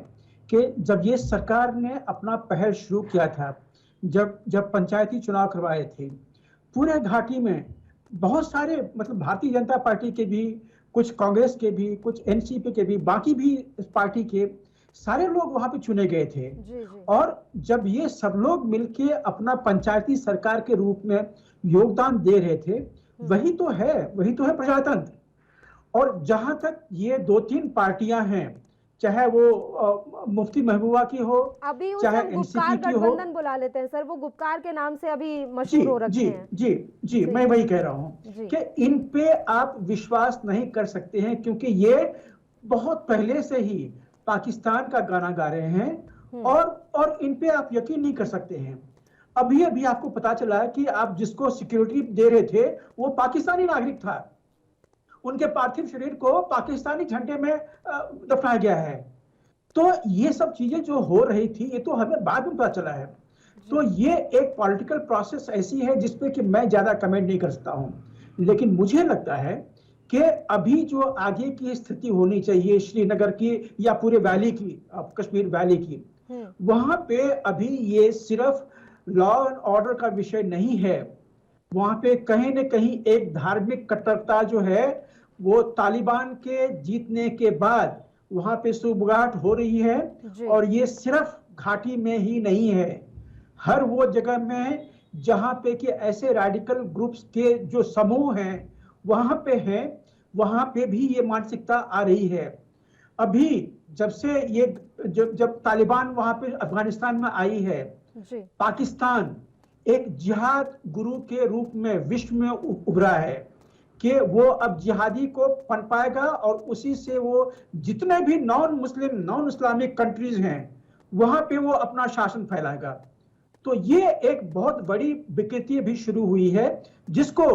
कि जब ये सरकार ने अपना पहल शुरू किया था, जब पंचायती चुनाव करवाए थे, पूरे घाटी में बहुत सारे, मतलब भारतीय जनता पार्टी के भी, कुछ कांग्रेस के भी, कुछ एनसीपी के भी, बाकी भी पार्टी के सारे लोग वहां पे चुने गए थे। और जब ये सब लोग मिलके अपना पंचायती सरकार के रूप में योगदान दे रहे थे, वही तो है प्रजातंत्र। और जहां तक ये 2-3 पार्टियां हैं, चाहे वो मुफ्ती महबूबा की हो, अभी चाहे एनसीपी की हो, गठबंधन बुला लेते हैं सर, वो गुपकार के नाम से अभी मशहूर हो रखे हैं। जी, मैं वही कह रहा हूं कि इन पे आप विश्वास नहीं कर सकते हैं, क्योंकि ये बहुत पहले से ही पाकिस्तान का गाना गा रहे हैं। और इन पे आप यकीन नहीं कर सकते हैं। अभी आपको पता चला कि आप जिसको सिक्योरिटी दे रहे थे वो पाकिस्तानी नागरिक था, उनके पार्थिव शरीर को पाकिस्तानी झंडे में दफनाया गया है। तो ये सब चीजें जो हो रही थी, ये तो हमें बाद में पता चला है। तो ये एक पॉलिटिकल प्रोसेस ऐसी है जिसपे कि मैं ज्यादा कमेंट नहीं कर सकता हूं। लेकिन मुझे लगता है कि अभी जो आगे की स्थिति होनी चाहिए श्रीनगर की या पूरे वैली की, कश्मीर वैली की, वहां पे अभी ये सिर्फ लॉ एंड ऑर्डर का विषय नहीं है। वहां पे कहीं न कहीं एक धार्मिक कट्टरता जो है, वो तालिबान के जीतने के बाद वहां पे सुबगाहट हो रही है। और ये सिर्फ घाटी में ही नहीं है, हर वो जगह में जहां पे कि ऐसे रेडिकल ग्रुप्स के जो समूह हैं वहां पे भी ये मानसिकता आ रही है। अभी जब से ये जब तालिबान वहां पे अफगानिस्तान में आई है, पाकिस्तान एक जिहाद गुरु के रूप में विश्व में उभरा है कि वो अब जिहादी को पनपाएगा और उसी से वो जितने भी नॉन इस्लामिक कंट्रीज हैं वहां पे वो अपना शासन फैलाएगा। तो ये एक बहुत बड़ी विकृति भी शुरू हुई है, जिसको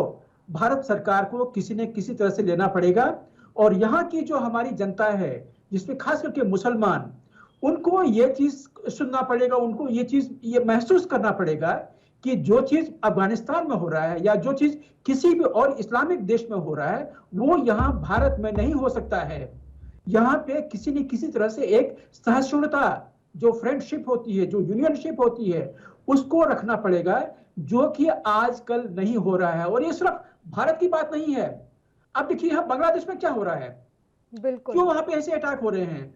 भारत सरकार को किसी न किसी तरह से लेना पड़ेगा। और यहाँ की जो हमारी जनता है, जिसमें खास करके मुसलमान, उनको ये चीज सुनना पड़ेगा, उनको ये महसूस करना पड़ेगा कि जो चीज अफगानिस्तान में हो रहा है या जो चीज किसी भी और इस्लामिक देश में हो रहा है, वो यहाँ भारत में नहीं हो सकता है। यहाँ पे किसी न किसी तरह से एक सहिष्णुता, जो फ्रेंडशिप होती है, जो यूनियनशिप होती है, उसको रखना पड़ेगा, जो कि आजकल नहीं हो रहा है। और ये सिर्फ भारत की बात नहीं है। अब देखिए यहाँ बांग्लादेश में क्या हो रहा है, बिल्कुल क्यों वहां पे ऐसे अटैक हो रहे हैं।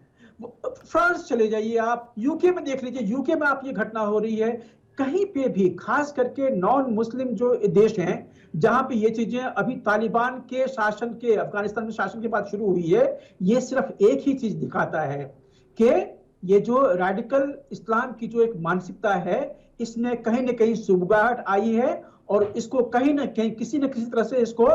फ्रांस चले जाइए आप, यूके में देख लीजिए, यूके में आप ये घटना हो रही है। कहीं पे भी, खास करके नॉन मुस्लिम जो देश हैं, जहां पे ये चीजें अभी तालिबान के शासन के, अफगानिस्तान में शासन के बाद शुरू हुई है, ये सिर्फ एक ही चीज दिखाता है कि ये जो रेडिकल इस्लाम की जो एक मानसिकता है, इसमें कहीं न कहीं सुगबुगाहट आई है और इसको कहीं न कहीं किसी न किसी तरह से इसको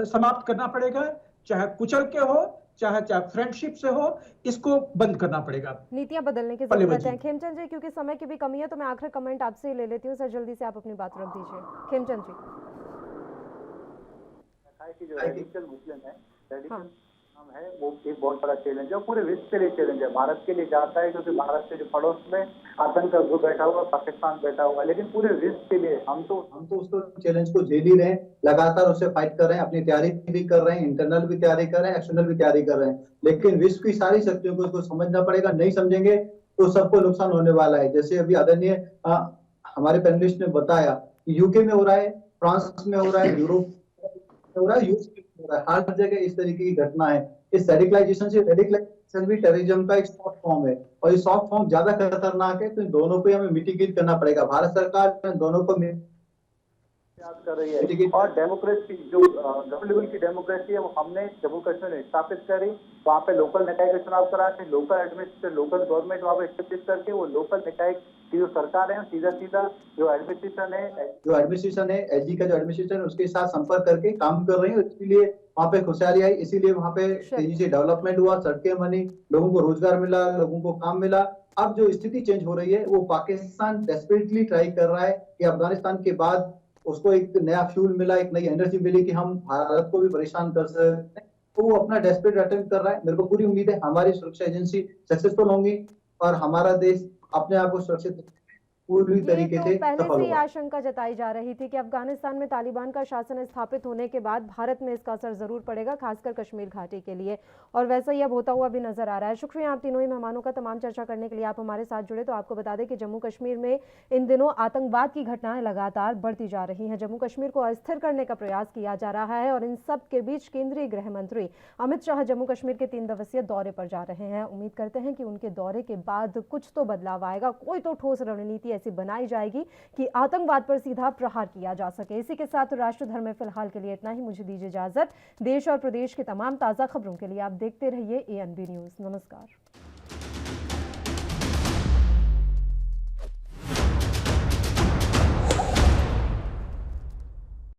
समाप्त करना पड़ेगा, चाहे कुचल के हो, चाहे फ्रेंडशिप से हो, इसको बंद करना पड़ेगा। नीतियां बदलने की पल्लवी जरूरत जी। है। खेमचंद जी, क्योंकि समय की भी कमी है तो मैं आखिरी कमेंट आपसे ही ले लेती हूँ सर, जल्दी से आप अपनी बात रख दीजिए। खेमचंद जी। कि जो रेडिकल मुस्लिम है, रेडिकल हाँ। नाम है, वो एक बहुत बड़ा चैलेंज है और पूरे विश्व के लिए चैलेंज है। भारत के लिए जाता है क्योंकि भारत के जो पड़ोस में आतंक का ग्रुप बैठा हुआ, पाकिस्तान बैठा हुआ है, लेकिन पूरे विश्व के लिए हम तो उसको चैलेंज को झेल ही रहे हैं, लगातार उससे फाइट कर रहे हैं, अपनी तैयारी भी कर रहे हैं, इंटरनल भी तैयारी कर रहे हैं, एक्सटर्नल भी तैयारी कर रहे हैं। लेकिन विश्व की सारी शक्तियों को इसको समझना पड़ेगा, नहीं समझेंगे तो सबको नुकसान होने वाला है। जैसे अभी आदरणीय हमारे पैनलिस्ट ने बताया कि यूके में हो रहा है, फ्रांस में हो रहा है, यूरोप में हो रहा है, यूएस में हो रहा है, हर जगह इस तरीके की घटना है। इस रेडिकलाइजेशन भी टेररिज्म का एक सॉफ्ट फॉर्म है और ये सॉफ्ट फॉर्म ज्यादा खतरनाक है, तो इन दोनों को हमें मिटिगेट करना पड़ेगा। भारत सरकार इन दोनों को याद कर रही है और डेमोक्रेसी जो ग्राउंड लेवल की डेमोक्रेसी है वो हमने जम्मू कश्मीर में स्थापित करी। वहाँ पे लोकल निकाय का चुनाव करा के लोकल एडमिनिस्ट्रेशन, लोकल गवर्नमेंट वहाँ पे स्थापित करके वो लोकल निकाय की जो सरकार है सीधा सीधा जो एडमिनिस्ट्रेशन है एसजी का जो एडमिनिस्ट्रेशन है उसके साथ संपर्क करके काम कर रही है। इसलिए वहाँ पे खुशहाली आई, इसीलिए वहाँ पे तेजी से डेवलपमेंट हुआ, सड़कें बनी, लोगों को रोजगार मिला, लोगों को काम मिला। अब जो स्थिति चेंज हो रही है वो पाकिस्तान डेस्परेटली ट्राई कर रहा है कि अफगानिस्तान के बाद उसको एक नया फ्यूल मिला, एक नई एनर्जी मिली कि हम भारत को भी परेशान कर सकते हैं, तो वो अपना डेस्परेट अटेम्प्ट कर रहा है। मेरे को पूरी उम्मीद है हमारी सुरक्षा एजेंसी सक्सेसफुल होंगी और हमारा देश अपने आप को सुरक्षित पूरी तरीके से पहले सफल से ही होगा। आशंका जताई जा रही थी कि अफगानिस्तान में तालिबान का शासन स्थापित होने के बाद भारत में इसका असर जरूर पड़ेगा, खासकर कश्मीर घाटी के लिए, और वैसा ही अब होता हुआ भी नजर आ रहा है। शुक्रिया आप तीनों ही मेहमानों का तमाम चर्चा करने के लिए आप हमारे साथ जुड़े। तो आपको बता दें कि जम्मू कश्मीर में इन दिनों आतंकवाद की घटनाएं लगातार बढ़ती जा रही हैं। जम्मू कश्मीर को अस्थिर करने का प्रयास किया जा रहा है और इन सब के बीच केंद्रीय गृह मंत्री अमित शाह जम्मू कश्मीर के 3 दिवसीय दौरे पर जा रहे हैं। उम्मीद करते हैं कि उनके दौरे के बाद कुछ तो बदलाव आएगा, कोई तो ठोस रणनीति ऐसी बनाई जाएगी कि आतंकवाद पर सीधा प्रहार किया जा सके। इसी के साथ राष्ट्रधर्म में फिलहाल के लिए इतना ही। मुझे दीजिए इजाजत। देश और प्रदेश के तमाम ताजा खबरों के लिए आप देखते रहिए ANB न्यूज। नमस्कार।